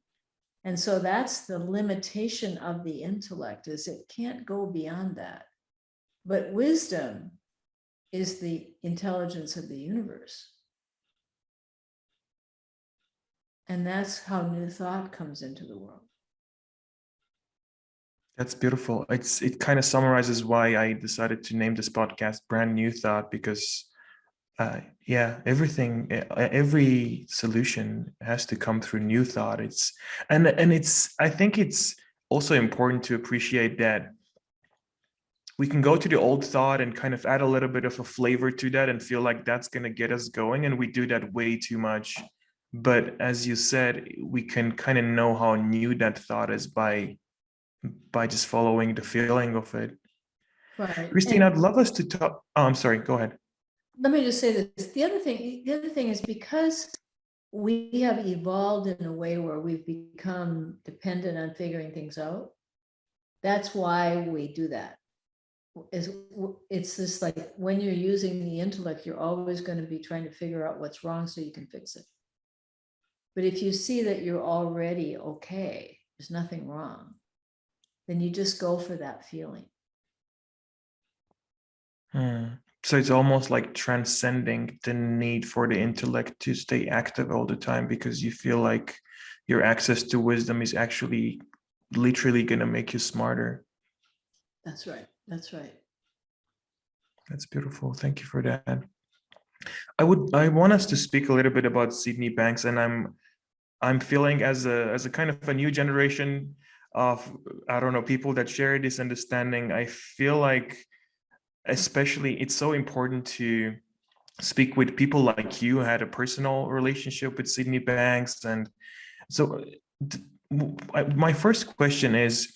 And so that's the limitation of the intellect, is it can't go beyond that. But wisdom is the intelligence of the universe. And that's how new thought comes into the world. That's beautiful. It kind of summarizes why I decided to name this podcast Brand New Thought, because every solution has to come through new thought. I think it's also important to appreciate that we can go to the old thought and kind of add a little bit of a flavor to that and feel like that's going to get us going, and we do that way too much. But as you said, we can kind of know how new that thought is by just following the feeling of it. Right. Christine, I'd love us to talk. Oh, I'm sorry, go ahead. Let me just say this. The other thing is, because we have evolved in a way where we've become dependent on figuring things out, that's why we do that. It's just like, when you're using the intellect, you're always going to be trying to figure out what's wrong so you can fix it. But if you see that you're already okay, there's nothing wrong, then you just go for that feeling. So it's almost like transcending the need for the intellect to stay active all the time, because you feel like your access to wisdom is actually literally going to make you smarter. That's right. That's right. That's beautiful. Thank you for that. I want us to speak a little bit about Sydney Banks, and I'm feeling as a kind of a new generation of, I don't know, people that share this understanding. I feel like, especially, it's so important to speak with people like you who had a personal relationship with Sydney Banks. And so my first question is,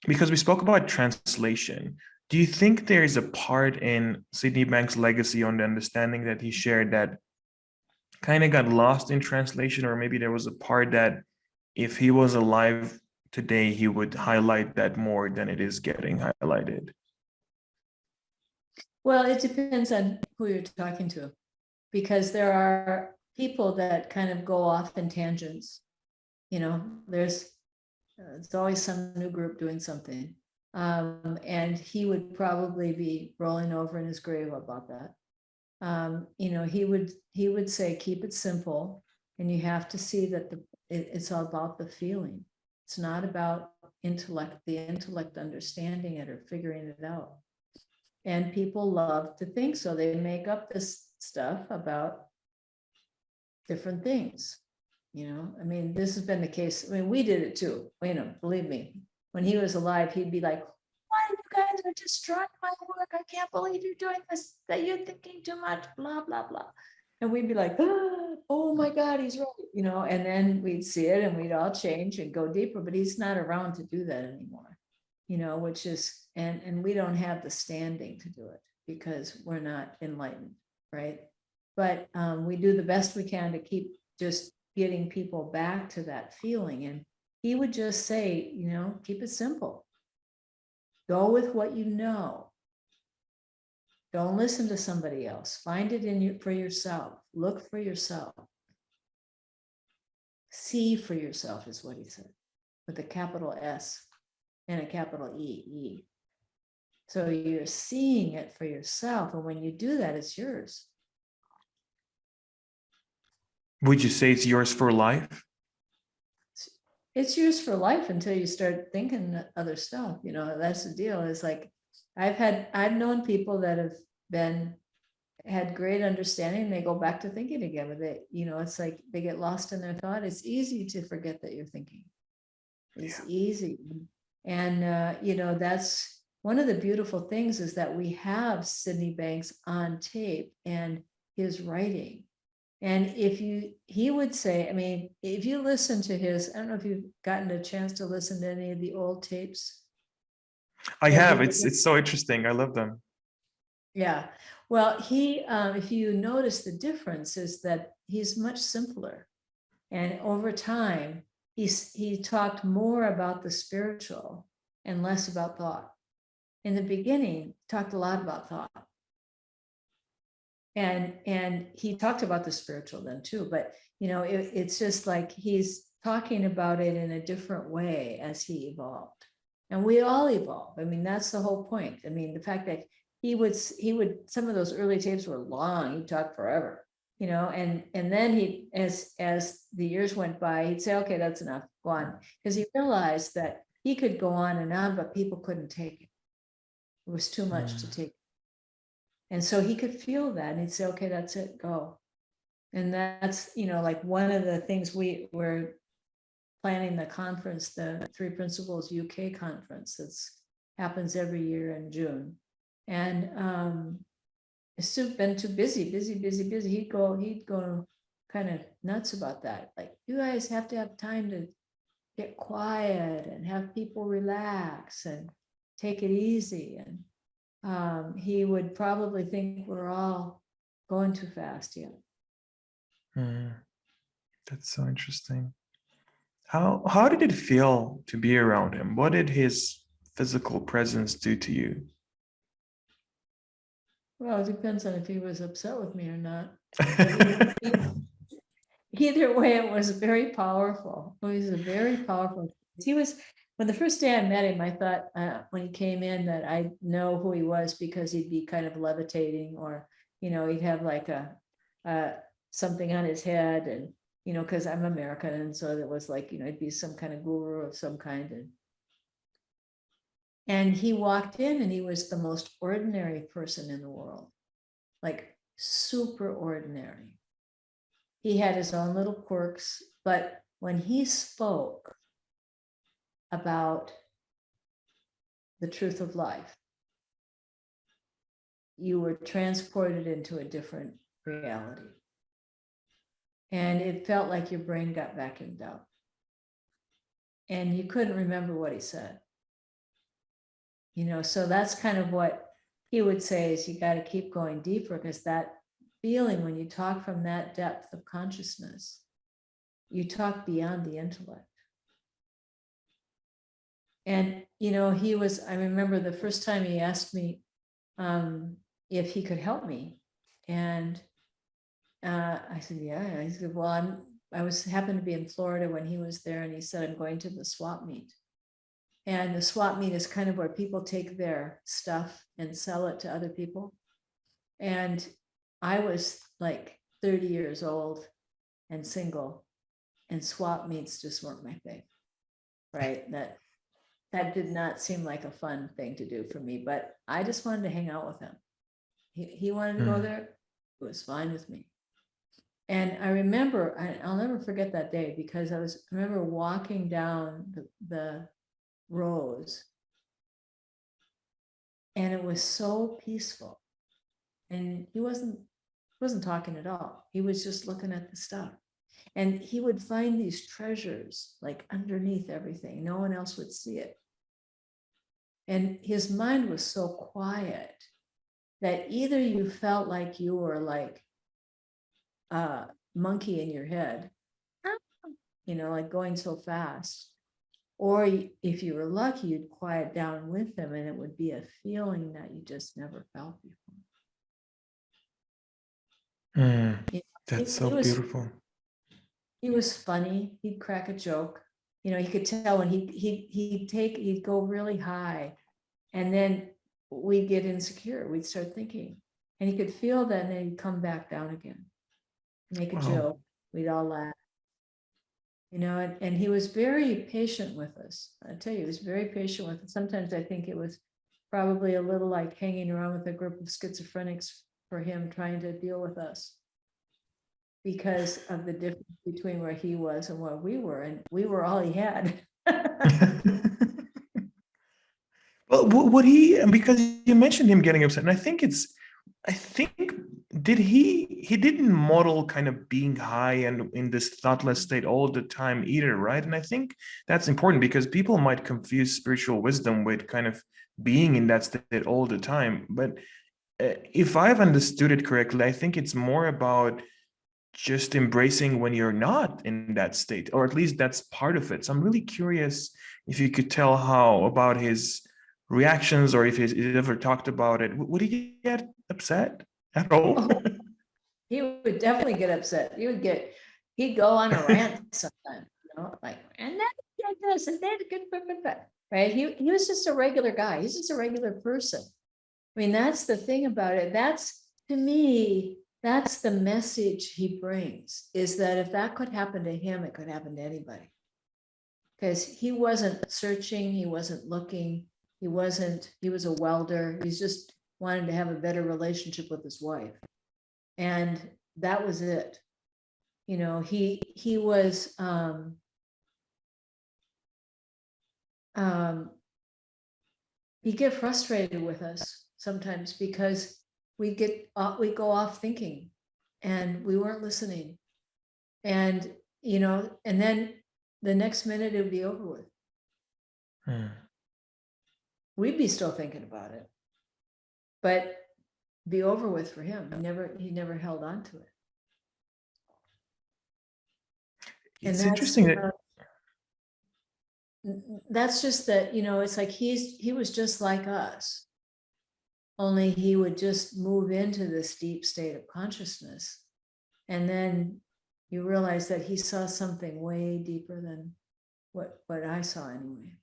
because we spoke about translation, do you think there is a part in Sydney Banks' legacy on the understanding that he shared that kind of got lost in translation, or maybe there was a part that if he was alive today, he would highlight that more than it is getting highlighted? Well, it depends on who you're talking to, because there are people that kind of go off in tangents. There's always some new group doing something. And he would probably be rolling over in his grave about that. He would say, keep it simple, and you have to see that it's all about the feeling. It's not about the intellect understanding it or figuring it out. And people love to think so. They make up this stuff about different things. I mean, this has been the case. I mean, we did it too. Believe me, when he was alive, he'd be like, why you guys are destroying my work? I can't believe you're doing this, that you're thinking too much, blah, blah, blah. And we'd be like, oh my God, he's right. And then we'd see it and we'd all change and go deeper, but he's not around to do that anymore, which is, and we don't have the standing to do it because we're not enlightened, right? But we do the best we can to keep just getting people back to that feeling. And he would just say, keep it simple. Go with what you know. Don't listen to somebody else. Find it for yourself. Look for yourself. See for yourself is what he said, with a capital S and a capital E. So you're seeing it for yourself. And when you do that, it's yours. Would you say it's yours for life? It's yours for life until you start thinking other stuff. That's the deal. It's like, I've known people that have had great understanding, and they go back to thinking again. But it's like they get lost in their thought. It's easy to forget that you're thinking. It's easy. And, that's one of the beautiful things is that we have Sydney Banks on tape and his writing. And he would say, I mean, if you listen to his, I don't know if you've gotten a chance to listen to any of the old tapes. I have. It's so interesting. I love them. Yeah. Well, if you notice the difference is that he's much simpler. And over time, he talked more about the spiritual and less about thought. In the beginning, talked a lot about thought. And he talked about the spiritual then too, but it's just like he's talking about it in a different way as he evolved. And we all evolve. I mean, that's the whole point. I mean, the fact that he would some of those early tapes were long, he'd talk forever, and then as the years went by, he'd say, okay, that's enough, go on. Because he realized that he could go on and on, but people couldn't take it. It was too much to take. And so he could feel that and he'd say, okay, that's it, go. And that's, like one of the things we're planning the conference, the Three Principles UK conference that's happens every year in June. And it's been too busy. He'd go kind of nuts about that. Like, you guys have to have time to get quiet and have people relax and take it easy. And he would probably think we're all going too fast. Yeah. That's so interesting. How did it feel to be around him? What did his physical presence do to you? Well, it depends on if he was upset with me or not. Either way, it was very powerful. It was a very powerful. When the first day I met him, I thought when he came in that I'd know who he was because he'd be kind of levitating, or he'd have like something on his head, and because I'm American, and so it was like it'd be some kind of guru of some kind. And he walked in and he was the most ordinary person in the world, like super ordinary. He had his own little quirks, but when he spoke about the truth of life, you were transported into a different reality. And it felt like your brain got vacuumed out. And you couldn't remember what he said. So that's kind of what he would say is you got to keep going deeper, because that feeling when you talk from that depth of consciousness, you talk beyond the intellect. And, I remember the first time he asked me if he could help me. And I said, yeah. He said, well, happened to be in Florida when he was there, and he said, I'm going to the swap meet. And the swap meet is kind of where people take their stuff and sell it to other people. And I was like 30 years old and single, and swap meets just weren't my thing, right? That did not seem like a fun thing to do for me, but I just wanted to hang out with him. He wanted to go there. It was fine with me. And I remember, I'll never forget that day, because I remember walking down the rows, and it was so peaceful. And he wasn't talking at all. He was just looking at the stuff. And he would find these treasures like underneath everything. No one else would see it. And his mind was so quiet that either you felt like you were like a monkey in your head, like going so fast, or if you were lucky, you'd quiet down with him, and it would be a feeling that you just never felt before. That's so beautiful. He was funny. He'd crack a joke. He could tell when he'd go really high, and then we'd get insecure. We'd start thinking, and he could feel that, and then he'd come back down again, make a joke. We'd all laugh. And he was very patient with us. I tell you, he was very patient with us. Sometimes I think it was probably a little like hanging around with a group of schizophrenics for him, trying to deal with us, because of the difference between where he was and where we were. And we were all he had. Well, what he, because you mentioned him getting upset, and I think, he didn't model kind of being high and in this thoughtless state all the time either, right? And I think that's important because people might confuse spiritual wisdom with kind of being in that state all the time. But if I've understood it correctly, I think it's more about just embracing when you're not in that state, or at least that's part of it. So I'm really curious if you could tell how about his reactions, or if he's ever talked about it. Would he get upset at all? Oh, he would definitely get upset. He'd go on a rant sometimes, like, and then did this, and then right? He was just a regular guy. He's just a regular person. I mean, that's the thing about it. That's, to me, that's the message he brings, is that if that could happen to him, it could happen to anybody. Because he wasn't searching, he wasn't looking, he was a welder. He's just wanted to have a better relationship with his wife. And that was it. He was he'd get frustrated with us sometimes because we go off thinking and we weren't listening. And and then the next minute it would be over with. We'd be still thinking about it, but be over with for him. He never held on to it. It's interesting that that's just that, it's like he was just like us, only he would just move into this deep state of consciousness. And then you realize that he saw something way deeper than what I saw anyway.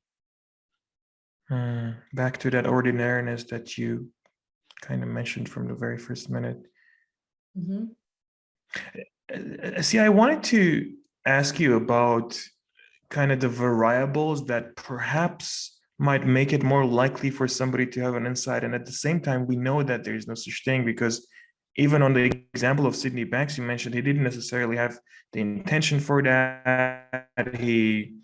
Back to that ordinariness that you kind of mentioned from the very first minute. Mm-hmm. See, I wanted to ask you about kind of the variables that perhaps might make it more likely for somebody to have an insight. And at the same time, we know that there is no such thing, because even on the example of Sydney Banks, you mentioned he didn't necessarily have the intention for that. He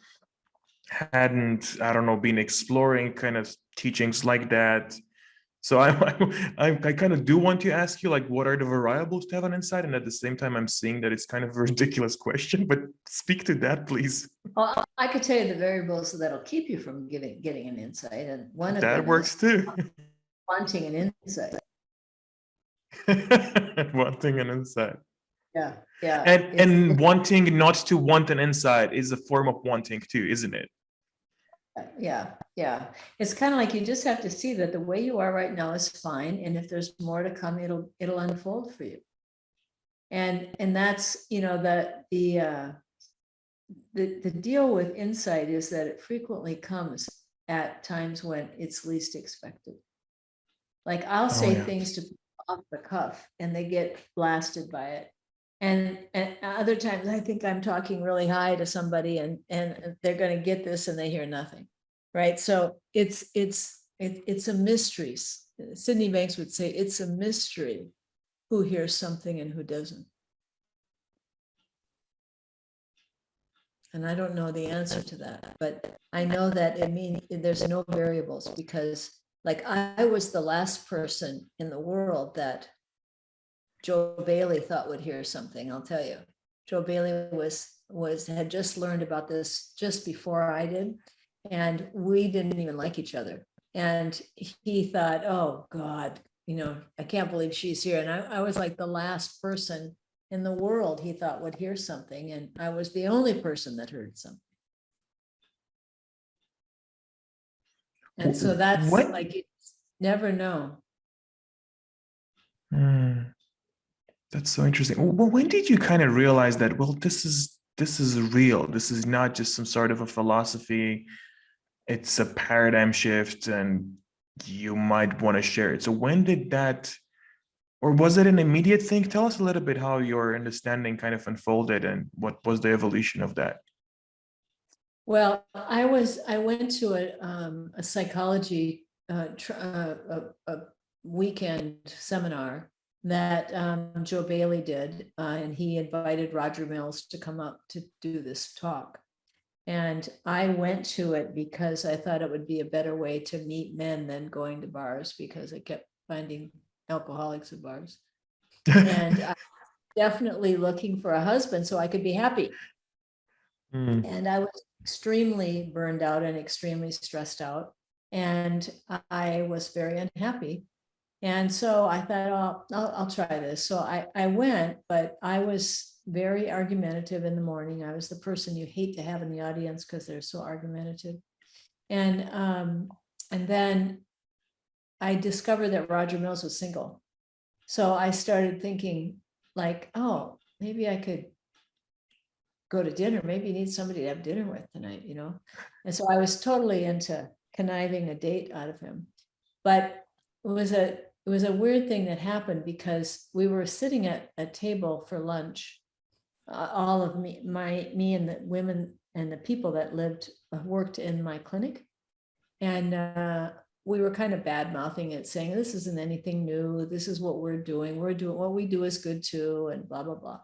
hadn't, I don't know, been exploring kind of teachings like that. So I kind of do want to ask you, like, what are the variables to have an insight? And at the same time, I'm seeing that it's kind of a ridiculous question, but speak to that, please. Well, I could tell you the variables that'll keep you from getting an insight, and one of That them works is too. wanting an insight. Wanting an insight. Yeah, yeah. And wanting not to want an insight is a form of wanting too, isn't it? Yeah. It's kind of like you just have to see that the way you are right now is fine, and if there's more to come, it'll unfold for you. And that's the deal with insight is that it frequently comes at times when it's least expected. Like I'll say things to people off the cuff and they get blasted by it. And other times I think I'm talking really high to somebody and they're going to get this and they hear nothing. Right. So it's a mystery. Sydney Banks would say it's a mystery who hears something and who doesn't. And I don't know the answer to that, but I know that there's no variables, because like I was the last person in the world that Joe Bailey thought would hear something. I'll tell you, Joe Bailey had just learned about this just before I did, and we didn't even like each other. And he thought, oh God, I can't believe she's here. And I was like the last person in the world he thought would hear something, and I was the only person that heard something. And so that's like, you never know. That's so interesting. Well, when did you kind of realize that, well, this is real? This is not just some sort of a philosophy. It's a paradigm shift and you might want to share it. So when did that, or was it an immediate thing? Tell us a little bit how your understanding kind of unfolded and what was the evolution of that. Well, I went to a psychology a weekend seminar that Joe Bailey did, and he invited Roger Mills to come up to do this talk. And I went to it because I thought it would be a better way to meet men than going to bars, because I kept finding alcoholics at bars. And I definitely looking for a husband so I could be happy. Mm. And I was extremely burned out and extremely stressed out. And I was very unhappy. And so I thought, oh, I'll try this. So I went, but I was very argumentative in the morning. I was the person you hate to have in the audience because they're so argumentative. And then I discovered that Roger Mills was single. So I started thinking like, oh, maybe I could go to dinner. Maybe you need somebody to have dinner with tonight, you know? And so I was totally into conniving a date out of him. But it was a weird thing that happened because we were sitting at a table for lunch. All of me and the women and the people that worked in my clinic. And we were kind of bad mouthing it, saying, this isn't anything new. This is what we're doing. We're doing what we do is good too, and blah, blah, blah.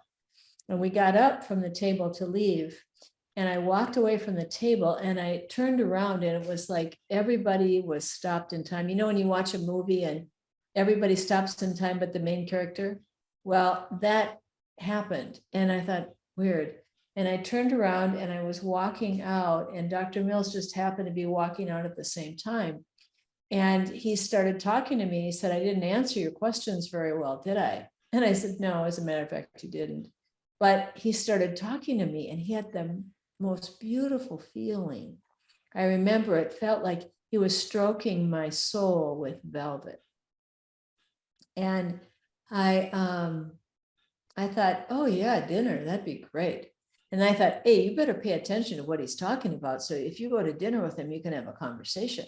And we got up from the table to leave. And I walked away from the table and I turned around and it was like everybody was stopped in time. You know, when you watch a movie and everybody stops in time but the main character? Well, that happened. And I thought, weird. And I turned around and I was walking out, and Dr. Mills just happened to be walking out at the same time. And he started talking to me. He said, I didn't answer your questions very well, did I? And I said, no, as a matter of fact, you didn't. But he started talking to me and he had the most beautiful feeling. I remember it felt like he was stroking my soul with velvet. And I thought, oh yeah, dinner, that'd be great. And I thought, hey, you better pay attention to what he's talking about. So if you go to dinner with him, you can have a conversation.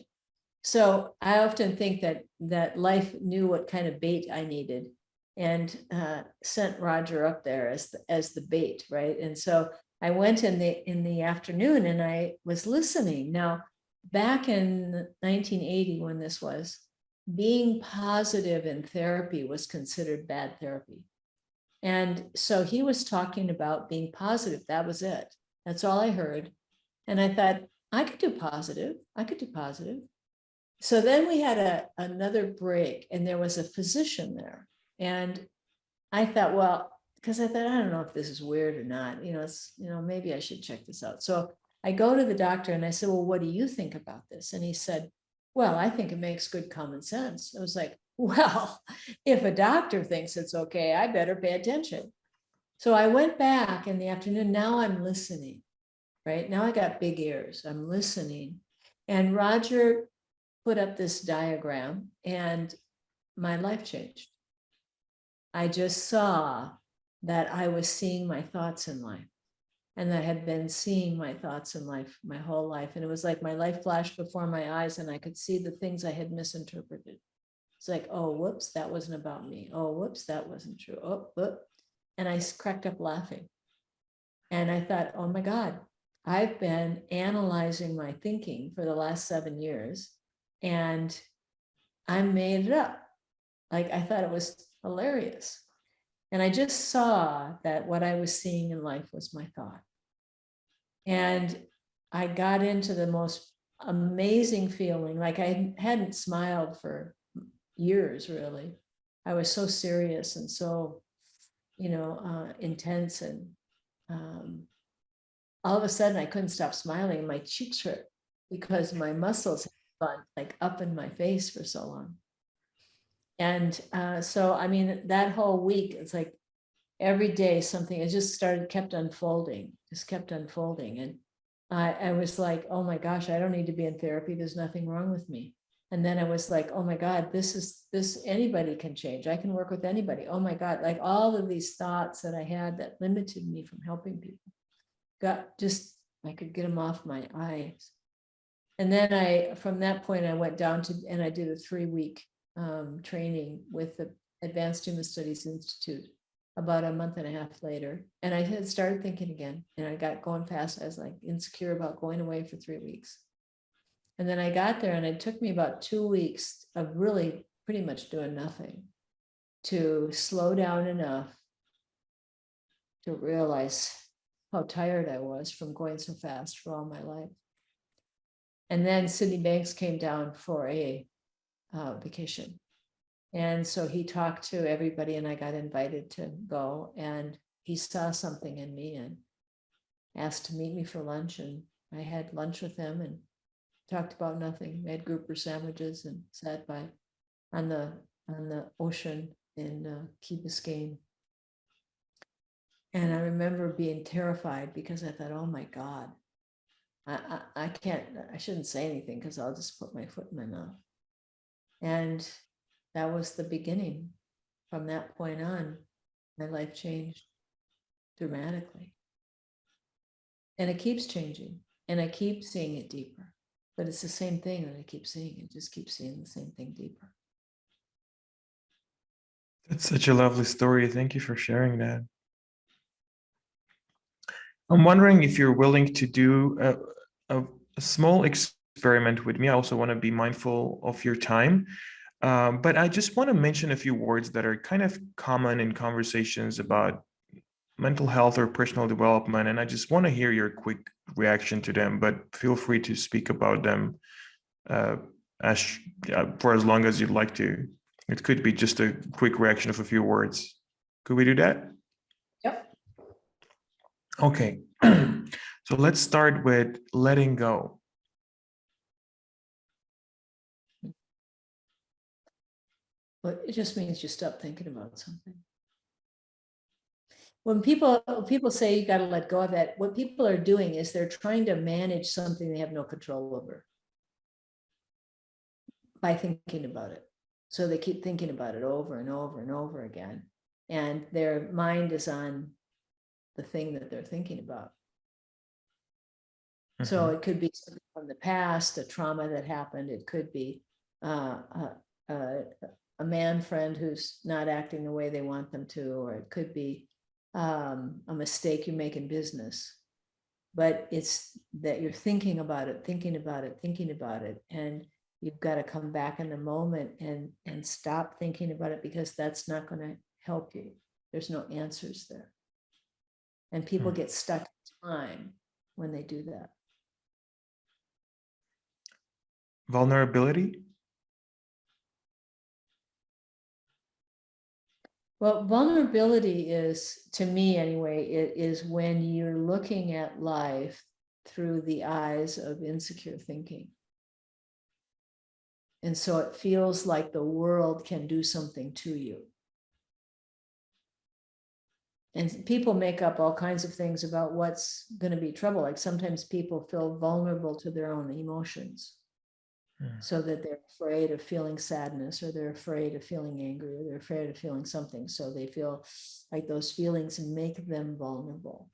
So I often think that life knew what kind of bait I needed and sent Roger up there as the bait, right? And so I went in the afternoon and I was listening. Now, back in 1980, when this was, being positive in therapy was considered bad therapy. And so he was talking about being positive. That was it. That's all I heard. And I thought, I could do positive. I could do positive. So then we had another break and there was a physician there. And I thought, well, because I thought, I don't know if this is weird or not, maybe I should check this out. So I go to the doctor and I said, well, what do you think about this? And he said, well, I think it makes good common sense. I was like, well, if a doctor thinks it's okay, I better pay attention. So I went back in the afternoon. Now I'm listening, right? Now I got big ears. I'm listening. And Roger put up this diagram and my life changed. I just saw that I was seeing my thoughts in life, and I had been seeing my thoughts in life my whole life. And it was like my life flashed before my eyes and I could see the things I had misinterpreted. It's like, oh, whoops, that wasn't about me. Oh, whoops, that wasn't true. Oh, whoop. And I cracked up laughing. And I thought, oh my God, I've been analyzing my thinking for the last 7 years and I made it up. Like I thought it was hilarious. And I just saw that what I was seeing in life was my thought. And I got into the most amazing feeling. Like I hadn't smiled for years, really. I was so serious and so, intense. And all of a sudden I couldn't stop smiling and my cheeks hurt because my muscles had gone like up in my face for so long. And so, I mean, that whole week, it's like every day something, it just kept unfolding. And I was like, oh my gosh, I don't need to be in therapy. There's nothing wrong with me. And then I was like, oh my God, this, anybody can change. I can work with anybody. Oh my God, like all of these thoughts that I had that limited me from helping people I could get them off my eyes. And then from that point, I went down and I did a 3-week training with the Advanced Human Studies Institute about a month and a half later. And I had started thinking again and I got going fast. I was like insecure about going away for 3 weeks. And then I got there and it took me about 2 weeks of really pretty much doing nothing to slow down enough to realize how tired I was from going so fast for all my life. And then Sydney Banks came down for a vacation. And so he talked to everybody and I got invited to go, and he saw something in me and asked to meet me for lunch. And I had lunch with him and talked about nothing, made grouper sandwiches and sat by on the ocean in Key Biscayne. And I remember being terrified because I thought, oh my God, I can't, I shouldn't say anything because I'll just put my foot in my mouth. And that was the beginning. From that point on, my life changed dramatically. And it keeps changing, and I keep seeing it deeper. But it's the same thing that I keep seeing. I just keep seeing the same thing deeper. That's such a lovely story. Thank you for sharing that. I'm wondering if you're willing to do a small experiment with me. I also want to be mindful of your time. But I just want to mention a few words that are kind of common in conversations about mental health or personal development. And I just want to hear your quick reaction to them, but feel free to speak about them for as long as you'd like to. It could be just a quick reaction of a few words. Could we do that? Yep. Okay. So let's start with letting go. But it just means you stop thinking about something. When people say you got to let go of that, what people are doing is they're trying to manage something they have no control over by thinking about it. So they keep thinking about it over and over and over again. And their mind is on the thing that they're thinking about. Mm-hmm. So it could be something from the past, a trauma that happened. It could be a man friend who's not acting the way they want them to, or it could be a mistake you make in business. But it's that you're thinking about it, and you've got to come back in the moment and stop thinking about it, because that's not going to help you. There's no answers there. And people get stuck in time when they do that. Vulnerability? Well, vulnerability is, to me anyway, it is when you're looking at life through the eyes of insecure thinking. And so it feels like the world can do something to you. And people make up all kinds of things about what's going to be trouble. Like sometimes people feel vulnerable to their own emotions. So that they're afraid of feeling sadness, or they're afraid of feeling angry, or they're afraid of feeling something. So they feel like those feelings make them vulnerable.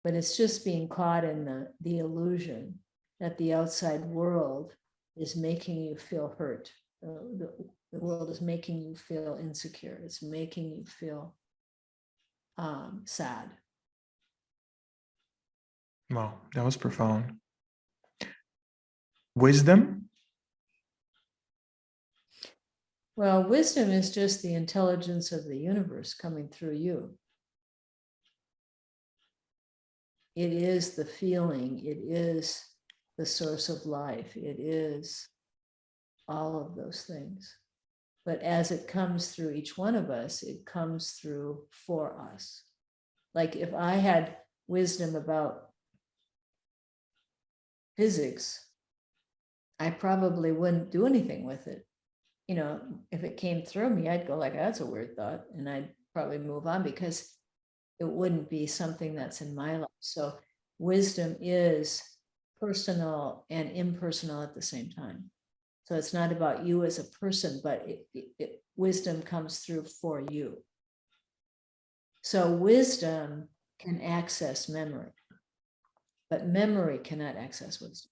But it's just being caught in the illusion that the outside world is making you feel hurt. The world is making you feel insecure. It's making you feel sad. Wow, that was profound. Wisdom? Well, wisdom is just the intelligence of the universe coming through you. It is the feeling, it is the source of life, it is all of those things. But as it comes through each one of us, it comes through for us. Like if I had wisdom about physics, I probably wouldn't do anything with it. You know, if it came through me, I'd go like, that's a weird thought. And I'd probably move on, because it wouldn't be something that's in my life. So wisdom is personal and impersonal at the same time. So it's not about you as a person, but wisdom comes through for you. So wisdom can access memory, but memory cannot access wisdom.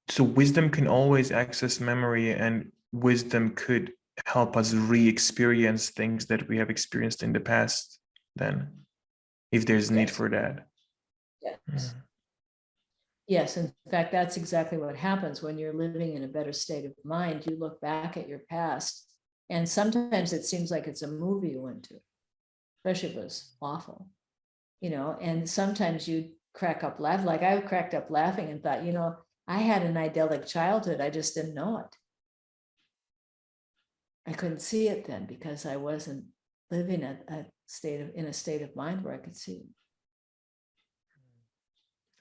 So wisdom can always access memory, and wisdom could help us re-experience things that we have experienced in the past, then, if there's need for that. Yes. Yes, in fact, that's exactly what happens when you're living in a better state of mind. You look back at your past, and sometimes it seems like it's a movie you went to. especially if it was awful, and sometimes you crack up laughing. Like I cracked up laughing and thought, I had an idyllic childhood. I just didn't know it. I couldn't see it then because I wasn't living in a state of mind where I could see it.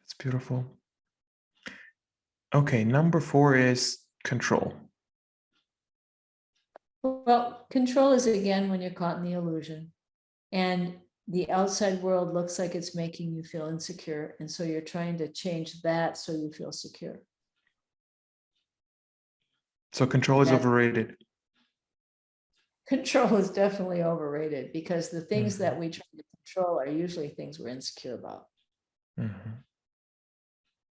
That's beautiful. Okay, number 4 is control. Well, control is again when you're caught in the illusion and the outside world looks like it's making you feel insecure. And so you're trying to change that so you feel secure. So control is overrated. Control is definitely overrated because the things that we try to control are usually things we're insecure about.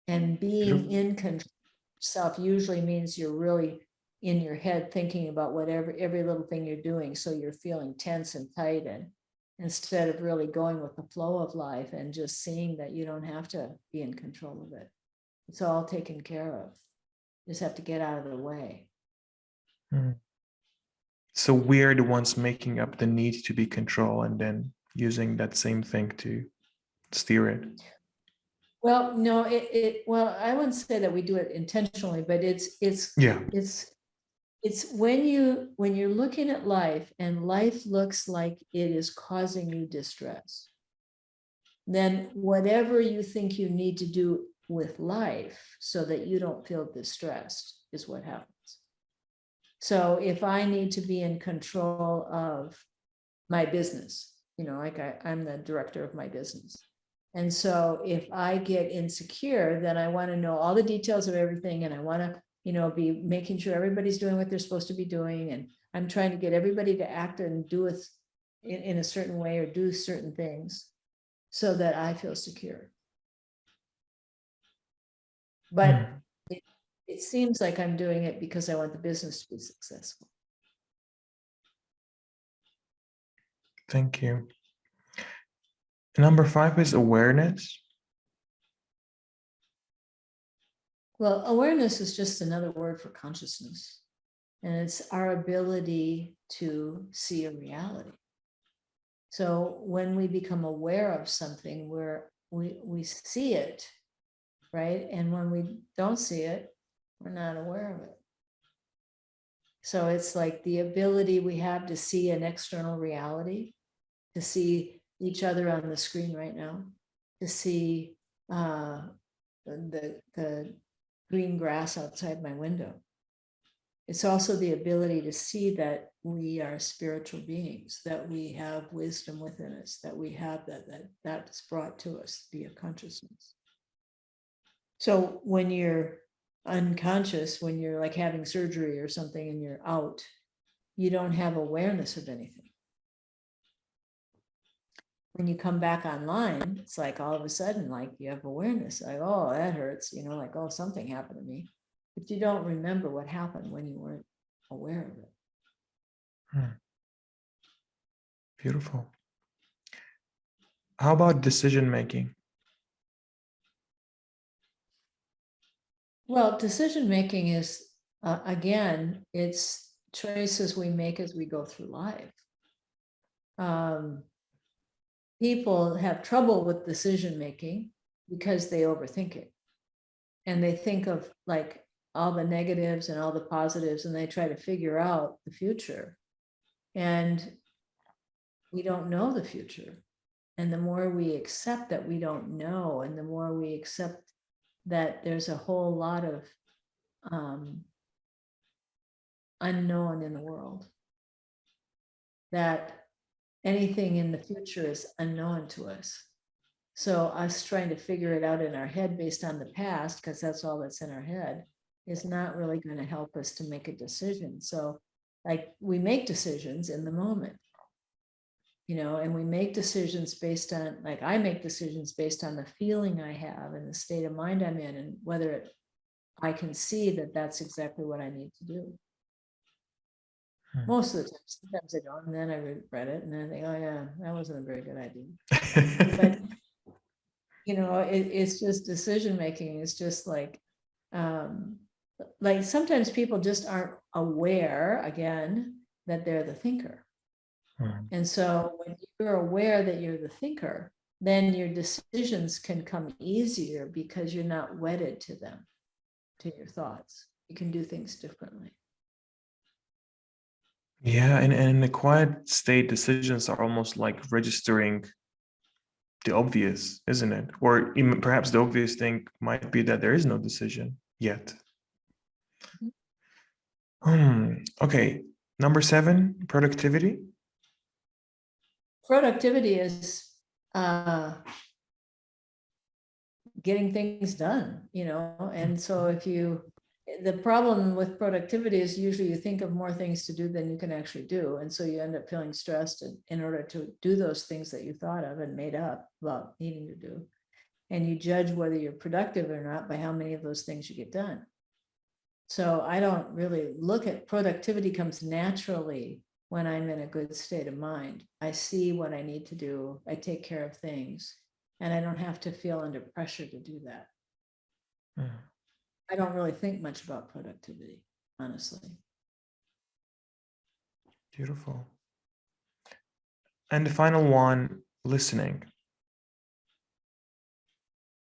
And being in control of yourself usually means you're really in your head thinking about every little thing you're doing. So you're feeling tense and tight, and instead of really going with the flow of life and just seeing that you don't have to be in control of it. It's all taken care of. You just have to get out of the way. So we're the ones making up the need to be controlled and then using that same thing to steer it. Well, no, well, I wouldn't say that we do it intentionally, but it's when you're looking at life and life looks like it is causing you distress, then whatever you think you need to do with life so that you don't feel distressed is what happens. So if I need to be in control of my business, like I'm the director of my business. And so if I get insecure, then I want to know all the details of everything. And I want to, be making sure everybody's doing what they're supposed to be doing. And I'm trying to get everybody to act and do it in a certain way or do certain things so that I feel secure. But it seems like I'm doing it because I want the business to be successful. Thank you. Number 5 is awareness. Well, awareness is just another word for consciousness. And it's our ability to see a reality. So when we become aware of something, we see it, right? And when we don't see it, we're not aware of it. So it's like the ability we have to see an external reality, to see each other on the screen right now, to see the green grass outside my window. It's also the ability to see that we are spiritual beings, that we have wisdom within us, that we have that's brought to us via consciousness. So when you're unconscious, when you're like having surgery or something and you're out, you don't have awareness of anything. When you come back online, it's like all of a sudden, like you have awareness, like, oh, that hurts, like, oh, something happened to me. But you don't remember what happened when you weren't aware of it. Beautiful. How about decision making? Well, decision making is, again, it's choices we make as we go through life. People have trouble with decision making because they overthink it. And they think of like all the negatives and all the positives, and they try to figure out the future. And we don't know the future. And the more we accept that we don't know, and the more we accept that there's a whole lot of unknown in the world, that anything in the future is unknown to us. So us trying to figure it out in our head based on the past, because that's all that's in our head, is not really going to help us to make a decision. So like we make decisions in the moment, and we make decisions based on, like I make decisions based on the feeling I have and the state of mind I'm in, and whether I can see that that's exactly what I need to do. Most of the time, sometimes I don't, and then I regret it, and then I think, oh yeah, that wasn't a very good idea. But it's just decision making. It's just like sometimes people just aren't aware, again, that they're the thinker. Mm. And so when you're aware that you're the thinker, then your decisions can come easier because you're not wedded to them, to your thoughts. You can do things differently. Yeah, and in the quiet state, decisions are almost like registering the obvious, isn't it? Or even perhaps the obvious thing might be that there is no decision yet. Okay, number 7, productivity. Productivity is getting things done, and so the problem with productivity is usually you think of more things to do than you can actually do, and so you end up feeling stressed in order to do those things that you thought of and made up about needing to do, and you judge whether you're productive or not by how many of those things you get done. So I don't really look at productivity comes naturally when I'm in a good state of mind. I see what I need to do. I take care of things, and I don't have to feel under pressure to do that. I don't really think much about productivity, honestly. Beautiful. And the final one, listening.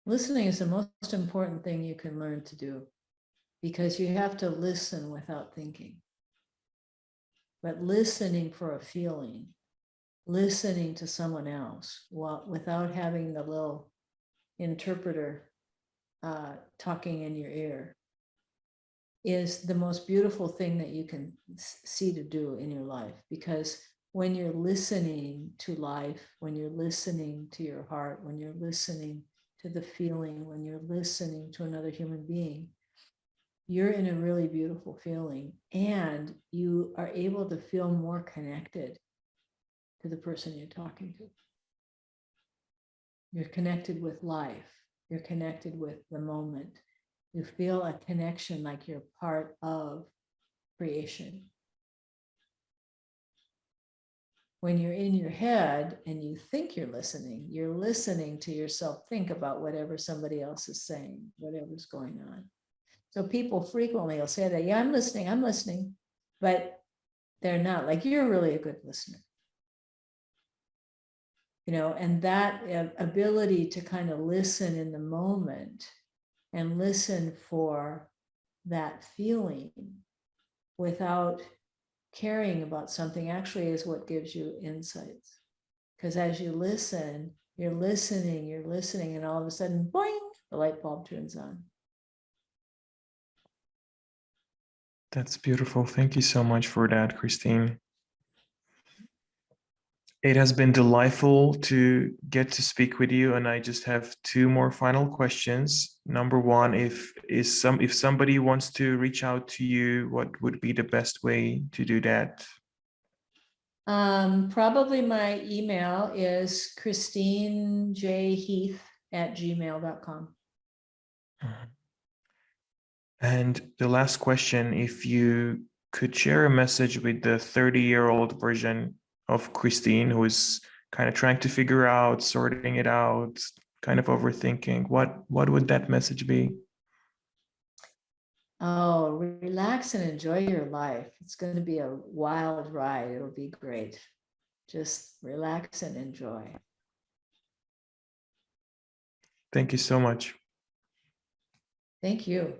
Listening is the most important thing you can learn to do, because you have to listen without thinking. But listening for a feeling, listening to someone else without having the little interpreter talking in your ear, is the most beautiful thing that you can see to do in your life. Because when you're listening to life, when you're listening to your heart, when you're listening to the feeling, when you're listening to another human being, you're in a really beautiful feeling, and you are able to feel more connected to the person you're talking to. You're connected with life. You're connected with the moment. You feel a connection like you're part of creation. When you're in your head and you think you're listening to yourself think about whatever somebody else is saying, whatever's going on. So people frequently will say that, yeah, I'm listening, but they're not. Like, you're really a good listener. And that ability to kind of listen in the moment and listen for that feeling without caring about something actually is what gives you insights. Because as you listen, you're listening, and all of a sudden, boing, the light bulb turns on. That's beautiful. Thank you so much for that, Christine. It has been delightful to get to speak with you, and I just have 2 more final questions. Number 1, if somebody wants to reach out to you, what would be the best way to do that? Probably my email is christinejheath@gmail.com. And the last question, if you could share a message with the 30-year-old version of Christine, who is kind of trying to figure out, sorting it out, kind of overthinking, what would that message be? Oh, relax and enjoy your life. It's going to be a wild ride. It'll be great. Just relax and enjoy. Thank you so much. Thank you.